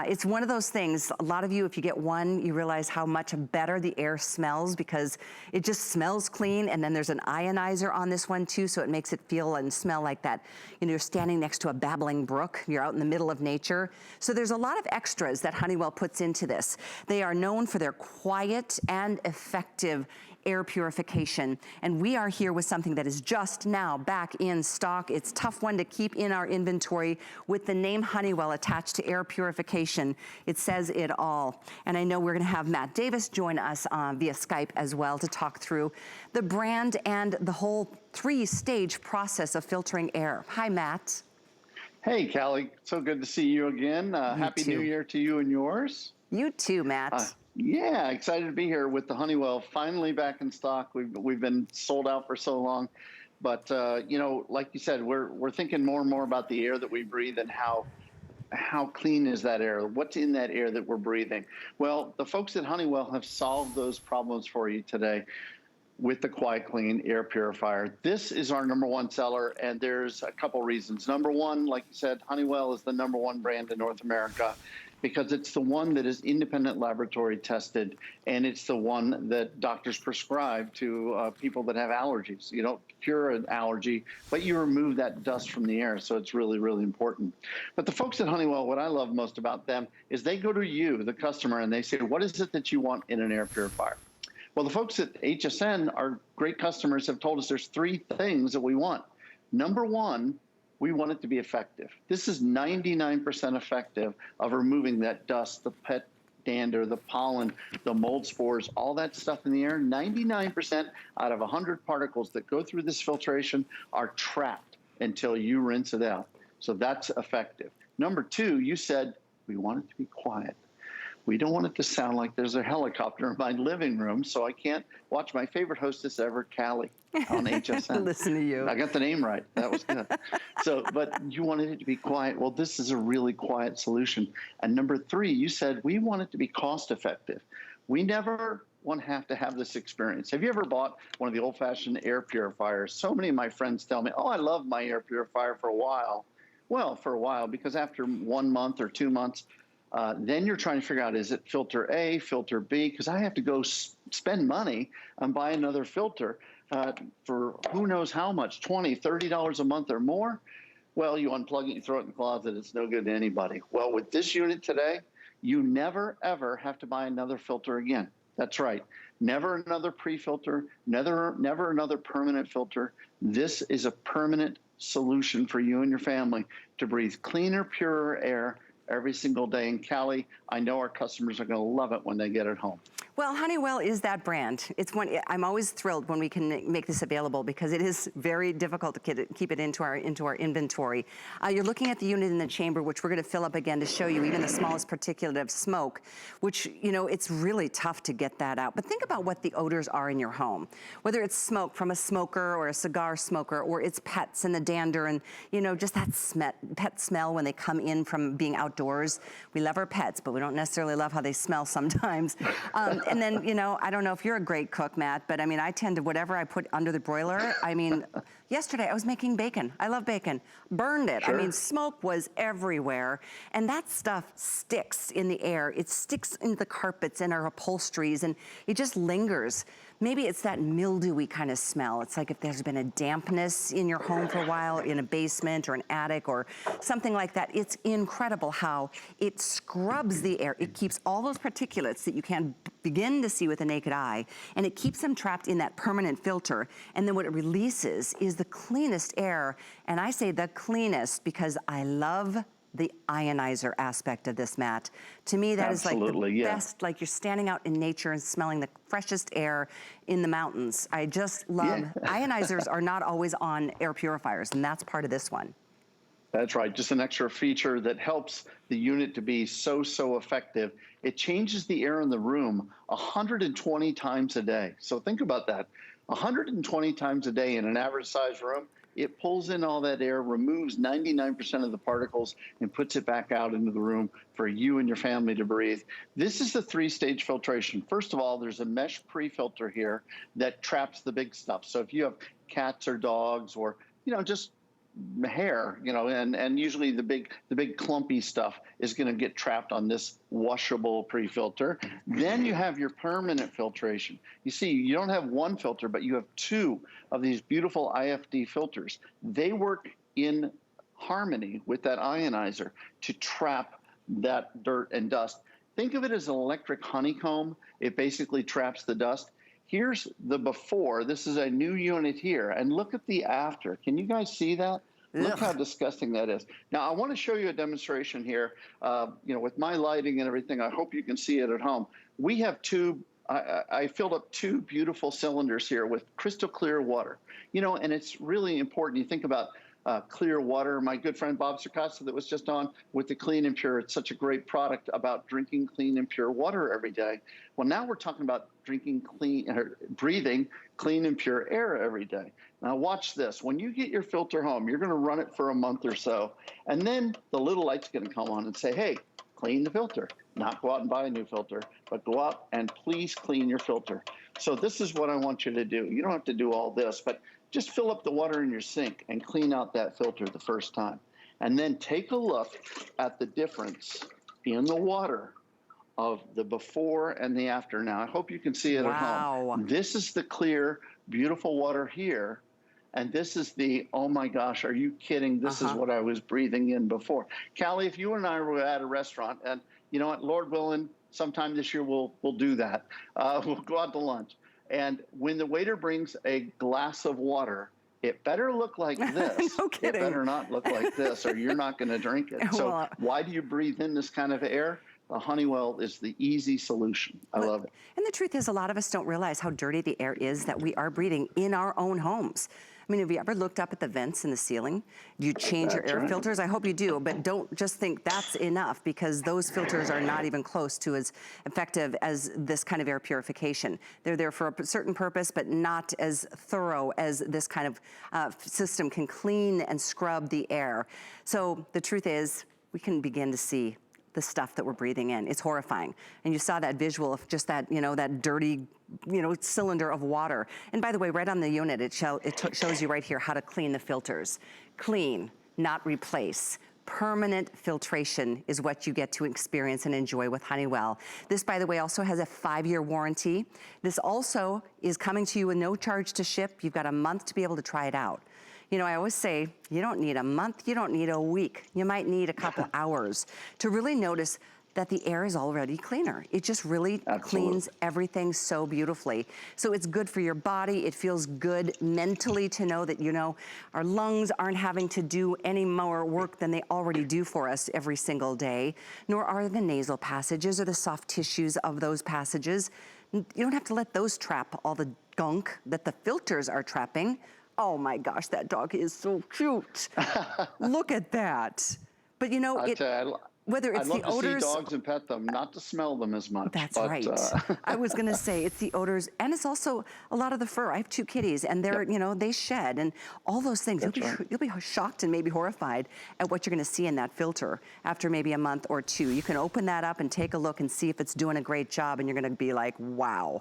It's one of those things, a lot of you, if you get one, you realize how much better the air smells because it just smells clean, and then there's an ionizer on this one too, so it makes it feel and smell like that. You're standing next to a babbling brook, you're out in the middle of nature. So there's a lot of extras that Honeywell puts into this. They are known for their quiet and effective air purification. And we are here with something that is just now back in stock. It's a tough one to keep in our inventory with the name Honeywell attached to air purification. It says it all. And I know we're gonna have Matt Davis join us via Skype as well to talk through the brand and the whole 3-stage process of filtering air. Hi, Matt. Hey, Callie, so good to see you again. Happy New Year to you and yours. You too, Matt. Yeah, excited to be here with the Honeywell finally back in stock. We've been sold out for so long, but like you said, we're thinking more and more about the air that we breathe and how clean is that air? What's in that air that we're breathing? Well, the folks at Honeywell have solved those problems for you today with the Quiet Clean Air Purifier. This is our #1 seller, and there's a couple reasons. #1, like you said, Honeywell is the #1 brand in North America, because it's the one that is independent laboratory tested, and it's the one that doctors prescribe to people that have allergies. You don't cure an allergy, but you remove that dust from the air, so it's really, really important. But the folks at Honeywell, what I love most about them is they go to you, the customer, and they say, what is it that you want in an air purifier? Well, the folks at HSN, our great customers, have told us there's 3 things that we want. #1, we want it to be effective. This is 99% effective of removing that dust, the pet dander, the pollen, the mold spores, all that stuff in the air. 99% out of 100 particles that go through this filtration are trapped until you rinse it out. So that's effective. #2, you said we want it to be quiet. We don't want it to sound like there's a helicopter in my living room, so I can't watch my favorite hostess ever, Callie, on HSN. Listen to you. I got the name right. That was good. But you wanted it to be quiet. Well, this is a really quiet solution. And #3, you said we want it to be cost effective. We never want to have this experience. Have you ever bought one of the old-fashioned air purifiers? So many of my friends tell me, oh, I love my air purifier for a while. Well, for a while, because after 1 month or 2 months, then you're trying to figure out, is it filter A, filter B? Because I have to go spend money and buy another filter for who knows how much, $20, $30 a month or more. Well, you unplug it, you throw it in the closet, it's no good to anybody. Well, with this unit today, you never, ever have to buy another filter again. That's right. Never another pre-filter, never another permanent filter. This is a permanent solution for you and your family to breathe cleaner, purer air every single day. And Callie, I know our customers are going to love it when they get it home. Well, Honeywell is that brand. It's one I'm always thrilled when we can make this available because it is very difficult to keep it into our inventory. You're looking at the unit in the chamber, which we're going to fill up again to show you even the smallest particulate of smoke, which, it's really tough to get that out. But think about what the odors are in your home, whether it's smoke from a smoker or a cigar smoker, or it's pets and the dander and, just that pet smell when they come in from being outdoors. We love our pets, but we don't necessarily love how they smell sometimes. And then, I don't know if you're a great cook, Matt, but I tend to, whatever I put under the broiler, yesterday I was making bacon. I love bacon. Burned it. Sure. Smoke was everywhere. And that stuff sticks in the air. It sticks into the carpets and our upholsteries, and it just lingers. maybe it's that mildewy kind of smell. It's like if there's been a dampness in your home for a while, in a basement or an attic or something like that. It's incredible how it scrubs the air. It keeps all those particulates that you can begin to see with the naked eye, and it keeps them trapped in that permanent filter. And then what it releases is the cleanest air. And I say the cleanest because I love the ionizer aspect of this, Matt. To me, that is like the best, like you're standing out in nature and smelling the freshest air in the mountains. I just love, ionizers are not always on air purifiers, and that's part of this one. That's right, just an extra feature that helps the unit to be so effective. It changes the air in the room 120 times a day. So think about that, 120 times a day in an average size room. It pulls in all that air, removes 99% of the particles, and puts it back out into the room for you and your family to breathe. This is the 3-stage filtration. First of all, there's a mesh pre-filter here that traps the big stuff. So if you have cats or dogs or, just hair, and usually the big clumpy stuff is going to get trapped on this washable pre-filter. Then you have your permanent filtration. You see, you don't have one filter, but you have 2 of these beautiful IFD filters. They work in harmony with that ionizer to trap that dirt and dust. Think of it as an electric honeycomb. It basically traps the dust. Here's the before. This is a new unit here. And look at the after. Can you guys see that? Look how disgusting that is. Now, I want to show you a demonstration here. With my lighting and everything, I hope you can see it at home. We have I filled up 2 beautiful cylinders here with crystal clear water. And it's really important. You think about clear water. My good friend Bob Circassa that was just on with the Clean and Pure. It's such a great product about drinking clean and pure water every day. Well, now we're talking about breathing clean and pure air every day. Now watch this. When you get your filter home, you're going to run it for a month or so, and then the little light's going to come on and say, hey, clean the filter. Not go out and buy a new filter, but go out and please clean your filter. So this is what I want you to do. You don't have to do all this, but just fill up the water in your sink and clean out that filter the first time. And then take a look at the difference in the water of the before and the after. Now, I hope you can see it at home. This is the clear, beautiful water here. And this is the, oh my gosh, are you kidding? This is what I was breathing in before. Callie, if you and I were at a restaurant, and you know what, Lord willing, sometime this year we'll do that. We'll go out to lunch. And when the waiter brings a glass of water, it better look like this. No kidding. It better not look like this, or you're not going to drink it. So why do you breathe in this kind of air? The Honeywell is the easy solution. I love it. And the truth is, a lot of us don't realize how dirty the air is that we are breathing in our own homes. I mean, have you ever looked up at the vents in the ceiling? Do you change your air filters? I hope you do, but don't just think that's enough, because those filters are not even close to as effective as this kind of air purification. They're there for a certain purpose, but not as thorough as this kind of system can clean and scrub the air. So the truth is, we can begin to see the stuff that we're breathing in. It's horrifying. And you saw that visual of just that, that dirty, cylinder of water. And by the way, right on the unit, it shows you right here how to clean the filters. Clean, not replace. Permanent filtration is what you get to experience and enjoy with Honeywell. This, by the way, also has a 5-year warranty. This also is coming to you with no charge to ship. You've got a month to be able to try it out. I always say, you don't need a month, you don't need a week. You might need a couple hours to really notice that the air is already cleaner. It just really cleans everything so beautifully. So it's good for your body. It feels good mentally to know that, our lungs aren't having to do any more work than they already do for us every single day, nor are the nasal passages or the soft tissues of those passages. You don't have to let those trap all the gunk that the filters are trapping. Oh my gosh, that dog is so cute. Look at that. But whether it's the odors. I'd love to see dogs and pet them, not to smell them as much. That's right. I was gonna say, it's the odors, and it's also a lot of the fur. I have 2 kitties, and they're, they shed, and all those things. You'll be shocked and maybe horrified at what you're gonna see in that filter after maybe a month or 2. You can open that up and take a look and see if it's doing a great job, and you're gonna be like, wow,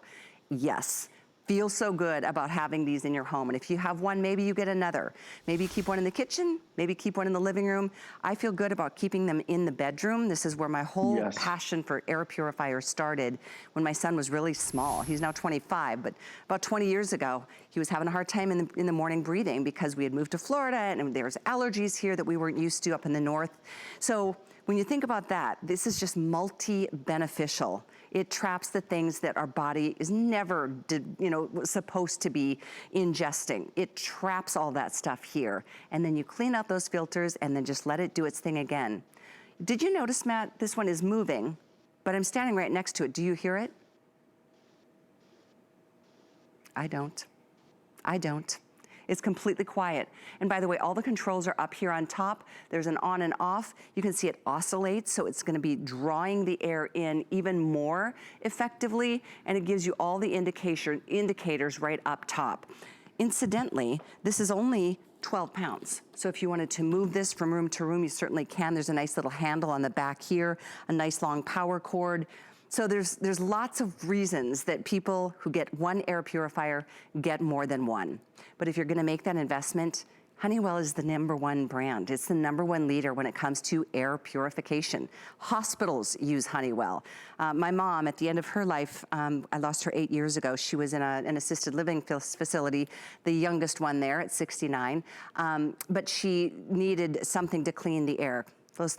yes. feel so good about having these in your home. And if you have one, maybe you get another. Maybe you keep one in the kitchen, maybe keep one in the living room. I feel good about keeping them in the bedroom. This is where my whole passion for air purifiers started when my son was really small. He's now 25, but about 20 years ago, he was having a hard time in the morning breathing because we had moved to Florida and there was allergies here that we weren't used to up in the north. So when you think about that, this is just multi-beneficial. It traps the things that our body is never, supposed to be ingesting. It traps all that stuff here. And then you clean out those filters and then just let it do its thing again. Did you notice, Matt, this one is moving, but I'm standing right next to it. Do you hear it? I don't. It's completely quiet. And by the way, all the controls are up here on top. There's an on and off. You can see it oscillates, so it's gonna be drawing the air in even more effectively, and it gives you all the indicators right up top. Incidentally, this is only 12 pounds. So if you wanted to move this from room to room, you certainly can. There's a nice little handle on the back here, a nice long power cord. So there's lots of reasons that people who get one air purifier get more than one. But if you're gonna make that investment, Honeywell is the #1 brand. It's the #1 leader when it comes to air purification. Hospitals use Honeywell. My mom, at the end of her life, I lost her 8 years ago. She was in an assisted living facility, the youngest one there at 69, but she needed something to clean the air. Those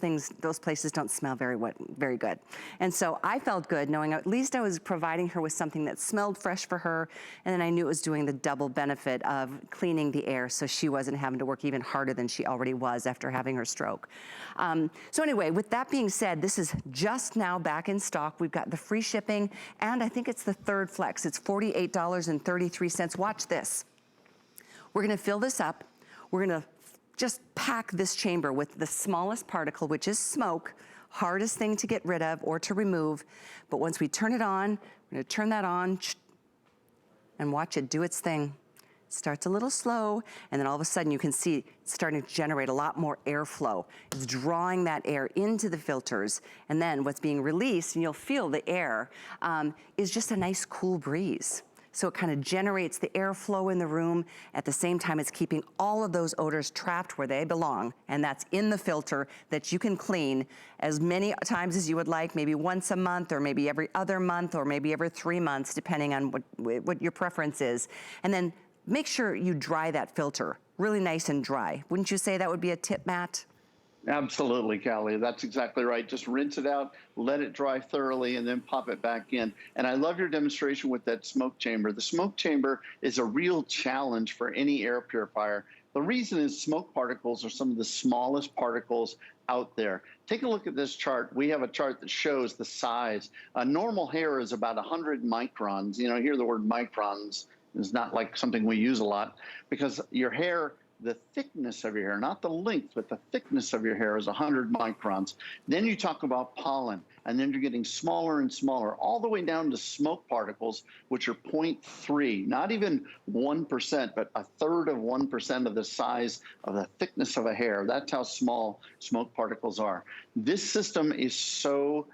places don't smell very good. And so I felt good knowing at least I was providing her with something that smelled fresh for her, and then I knew it was doing the double benefit of cleaning the air so she wasn't having to work even harder than she already was after having her stroke. So anyway, with that being said, this is just now back in stock. We've got the free shipping, and I think it's the third flex. It's $48.33. Watch this. We're gonna fill this up. We're gonna just pack this chamber with the smallest particle, which is smoke, hardest thing to get rid of or to remove. But once we turn it on, we're gonna turn that on and watch it do its thing. Starts a little slow, and then all of a sudden you can see it's starting to generate a lot more airflow. It's drawing that air into the filters, and then what's being released, and you'll feel the air, is just a nice cool breeze. So it kind of generates the airflow in the room. At the same time, it's keeping all of those odors trapped where they belong, and that's in the filter that you can clean as many times as you would like, maybe once a month, or maybe every other month, or maybe every 3 months, depending on what your preference is. And then make sure you dry that filter really nice and dry. Wouldn't you say that would be a tip, Matt? Absolutely, Callie. That's exactly right. Just rinse it out, let it dry thoroughly, and then pop it back in. And I love your demonstration with that smoke chamber. The smoke chamber is a real challenge for any air purifier. The reason is smoke particles are some of the smallest particles out there. Take a look at this chart. We have a chart that shows the size. A normal hair is about 100 microns. You know, hear the word microns is not like something we use a lot, because your hair, the thickness of your hair, not the length, but the thickness of your hair is 100 microns. Then you talk about pollen, and then you're getting smaller and smaller, all the way down to smoke particles, which are 0.3, not even 1%, but a third of 1% of the size of the thickness of a hair. That's how small smoke particles are. This system is so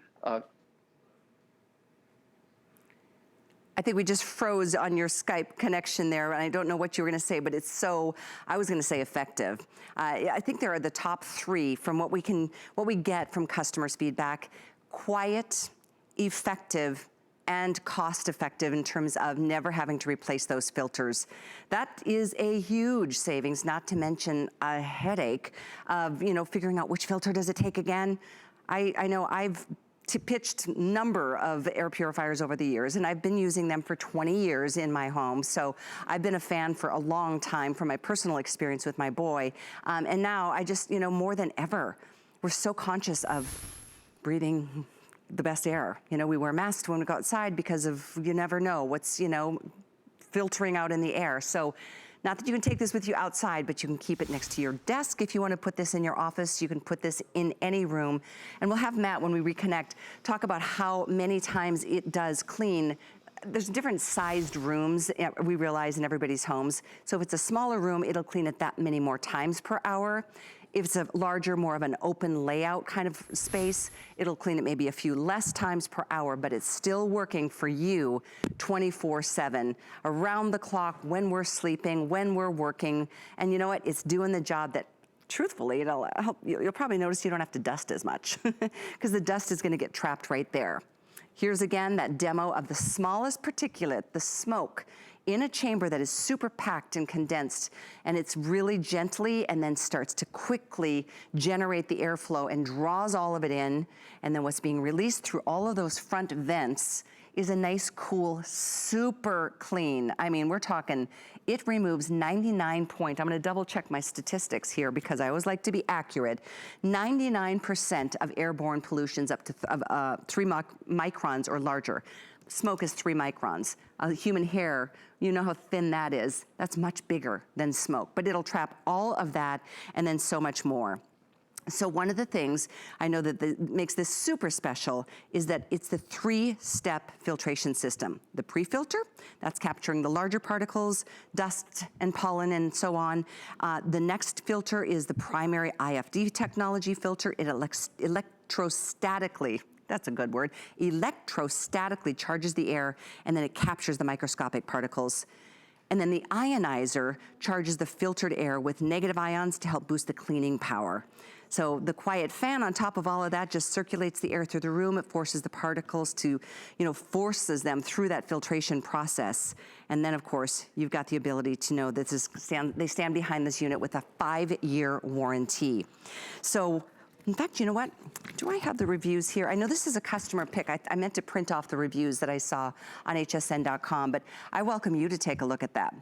I think we just froze on your Skype connection there, and I don't know what you were gonna say, but it's so, I was gonna say effective. I think there are the top 3 from what we get from customers' feedback: quiet, effective, and cost-effective in terms of never having to replace those filters. That is a huge savings, not to mention a headache of, figuring out which filter does it take again. I know I've pitched number of air purifiers over the years, and I've been using them for 20 years in my home. So I've been a fan for a long time from my personal experience with my boy. And now I just, more than ever, we're so conscious of breathing the best air. We wear masks when we go outside because of, you never know what's, filtering out in the air. So not that you can take this with you outside, but you can keep it next to your desk. If you want to put this in your office, you can put this in any room. And we'll have Matt, when we reconnect, talk about how many times it does clean. There's different sized rooms, we realize, in everybody's homes. So if it's a smaller room, it'll clean it that many more times per hour. If it's a larger, more of an open layout kind of space, it'll clean it maybe a few less times per hour, but it's still working for you 24/7, around the clock, when we're sleeping, when we're working. And you know what? It's doing the job that, truthfully, it'll help. You'll probably notice you don't have to dust as much because the dust is gonna get trapped right there. Here's again that demo of the smallest particulate, the smoke, in a chamber that is super packed and condensed, and it's really gently and then starts to quickly generate the airflow and draws all of it in, and then what's being released through all of those front vents is a nice, cool, super clean. I mean, we're talking, it removes 99 point, I'm gonna double check my statistics here because I always like to be accurate, 99% of airborne pollutions up to 3 microns or larger. Smoke is 3 microns. Human hair, you know how thin that is. That's much bigger than smoke, but it'll trap all of that and then so much more. So one of the things I know that makes this super special is that it's the 3-step filtration system. The pre-filter, that's capturing the larger particles, dust and pollen and so on. The next filter is the primary IFD technology filter. It electrostatically, that's a good word, electrostatically charges the air, and then it captures the microscopic particles. And then the ionizer charges the filtered air with negative ions to help boost the cleaning power. So the quiet fan on top of all of that just circulates the air through the room. It forces the particles to, forces them through that filtration process. And then of course, you've got the ability to know that they stand behind this unit with a 5-year warranty. So, in fact, you know what? Do I have the reviews here? I know this is a customer pick. I meant to print off the reviews that I saw on hsn.com, but I welcome you to take a look at that.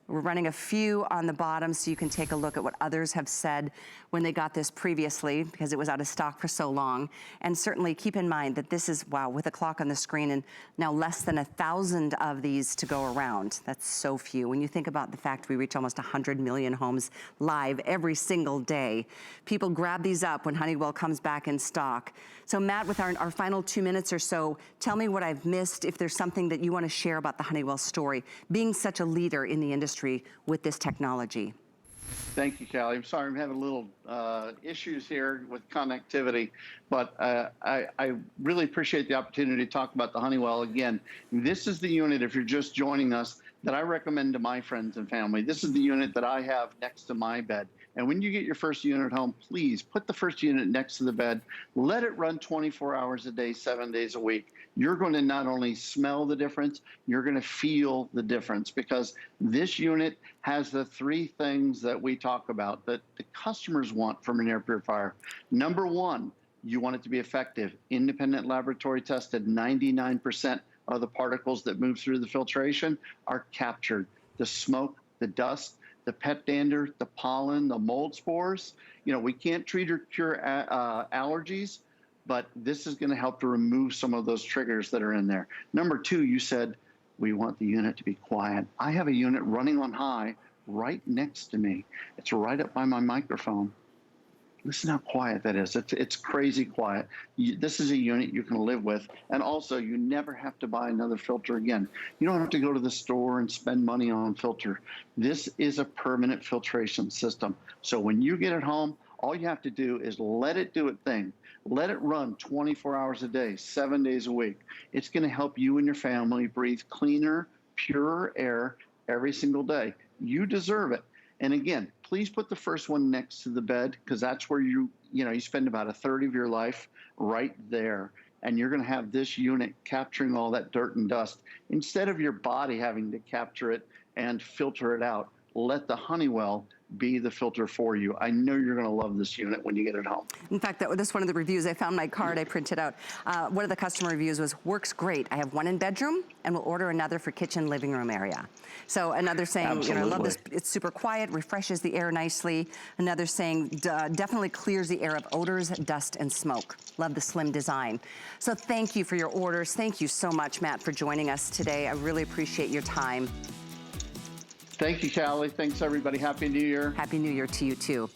We're running a few on the bottom so you can take a look at what others have said when they got this previously, because it was out of stock for so long. And certainly keep in mind that this is, wow, with a clock on the screen and now less than 1,000 of these to go around. That's so few. When you think about the fact we reach almost 100 million homes live every single day, people grab these up when Honeywell comes back in stock. So Matt, with our final 2 minutes or so, tell me what I've missed, if there's something that you want to share about the Honeywell story, being such a leader in the industry with this technology. Thank you, Callie. I'm sorry I'm having little issues here with connectivity, but I really appreciate the opportunity to talk about the Honeywell again. This is the unit, if you're just joining us, that I recommend to my friends and family. This is the unit that I have next to my bed. And when you get your first unit at home, please put the first unit next to the bed. Let it run 24 hours a day, 7 days a week. You're going to not only smell the difference, you're going to feel the difference, because this unit has the 3 things that we talk about that the customers want from an air purifier. Number 1, you want it to be effective. Independent laboratory tested, 99% of the particles that move through the filtration are captured. The smoke, the dust, the pet dander, the pollen, the mold spores. We can't treat or cure allergies, but this is going to help to remove some of those triggers that are in there. Number 2, you said we want the unit to be quiet. I have a unit running on high right next to me. It's right up by my microphone. Listen how quiet that is. It's crazy quiet. This is a unit you can live with. And also, you never have to buy another filter again. You don't have to go to the store and spend money on a filter. This is a permanent filtration system. So when you get it home, all you have to do is let it do its thing. Let it run 24 hours a day, 7 days a week. It's going to help you and your family breathe cleaner, purer air every single day. You deserve it. And again, please put the first one next to the bed, because that's where you spend about 1/3 of your life right there. And you're going to have this unit capturing all that dirt and dust. Instead of your body having to capture it and filter it out, let the Honeywell be the filter for you. I know you're going to love this unit when you get it home. In fact, that's one of the reviews. I found my card, I printed out. One of the customer reviews was, works great. I have one in bedroom and will order another for kitchen, living room area. So another saying, I love this, it's super quiet, refreshes the air nicely. Another saying, definitely clears the air of odors, dust, and smoke. Love the slim design. So thank you for your orders. Thank you so much, Matt, for joining us today. I really appreciate your time. Thank you, Callie. Thanks, everybody. Happy New Year. Happy New Year to you, too.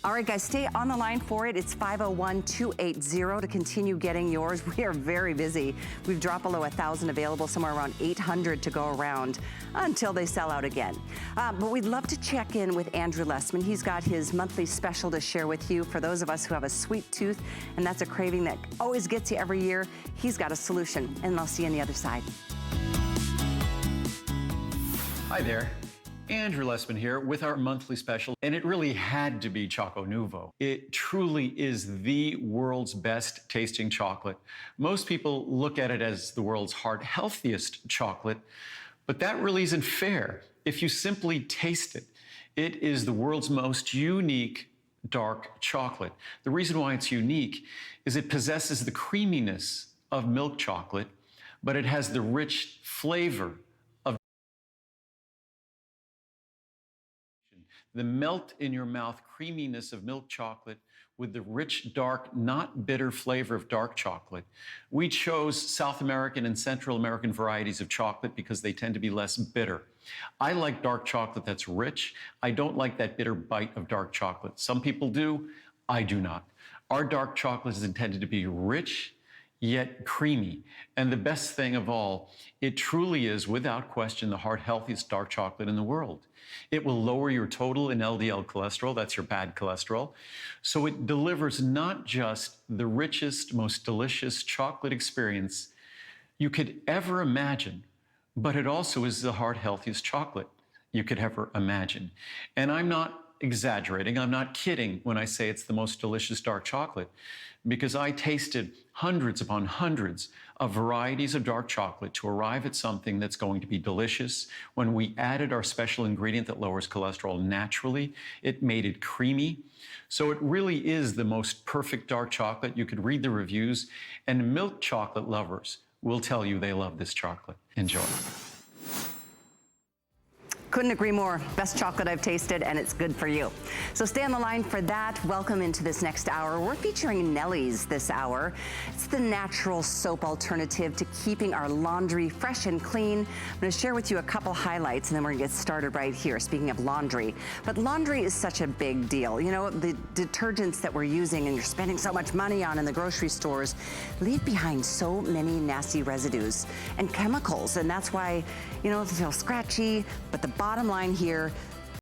All right, guys, stay on the line for it. It's 501-280 to continue getting yours. We are very busy. We've dropped below 1,000 available, somewhere around 800 to go around until they sell out again. But we'd love to check in with Andrew Lessman. He's got his monthly special to share with you. For those of us who have a sweet tooth, and that's a craving that always gets you every year, he's got a solution. And I'll see you on the other side. Hi there. Andrew Lessman here with our monthly special, and it really had to be Choco Nuvo. It truly is the world's best tasting chocolate. Most people look at it as the world's heart healthiest chocolate, but that really isn't fair. If you simply taste it, it is the world's most unique dark chocolate. The reason why it's unique is it possesses the creaminess of milk chocolate, but it has the rich flavor of the melt in your mouth creaminess of milk chocolate with the rich, dark, not bitter flavor of dark chocolate. We chose South American and Central American varieties of chocolate because they tend to be less bitter. I like dark chocolate that's rich. I don't like that bitter bite of dark chocolate. Some people do, I do not. Our dark chocolate is intended to be rich, yet creamy. And the best thing of all, it truly is, without question, the heart healthiest dark chocolate in the world. It will lower your total in LDL cholesterol, that's your bad cholesterol. So it delivers not just the richest, most delicious chocolate experience you could ever imagine, but it also is the heart healthiest chocolate you could ever imagine. And I'm not exaggerating, I'm not kidding when I say it's the most delicious dark chocolate, because I tasted hundreds upon hundreds of varieties of dark chocolate to arrive at something that's going to be delicious. When we added our special ingredient that lowers cholesterol naturally, it made it creamy. So it really is the most perfect dark chocolate. You could read the reviews, and milk chocolate lovers will tell you they love this chocolate. Enjoy. Couldn't agree more. Best chocolate I've tasted, and it's good for you. So stay on the line for that. Welcome into this next hour. We're featuring Nellie's this hour. It's the natural soap alternative to keeping our laundry fresh and clean. I'm going to share with you a couple highlights, and then we're going to get started right here. Speaking of laundry, but laundry is such a big deal. You know, the detergents that we're using and you're spending so much money on in the grocery stores leave behind so many nasty residues and chemicals, and that's why, you know, they feel scratchy. But the bottom line here,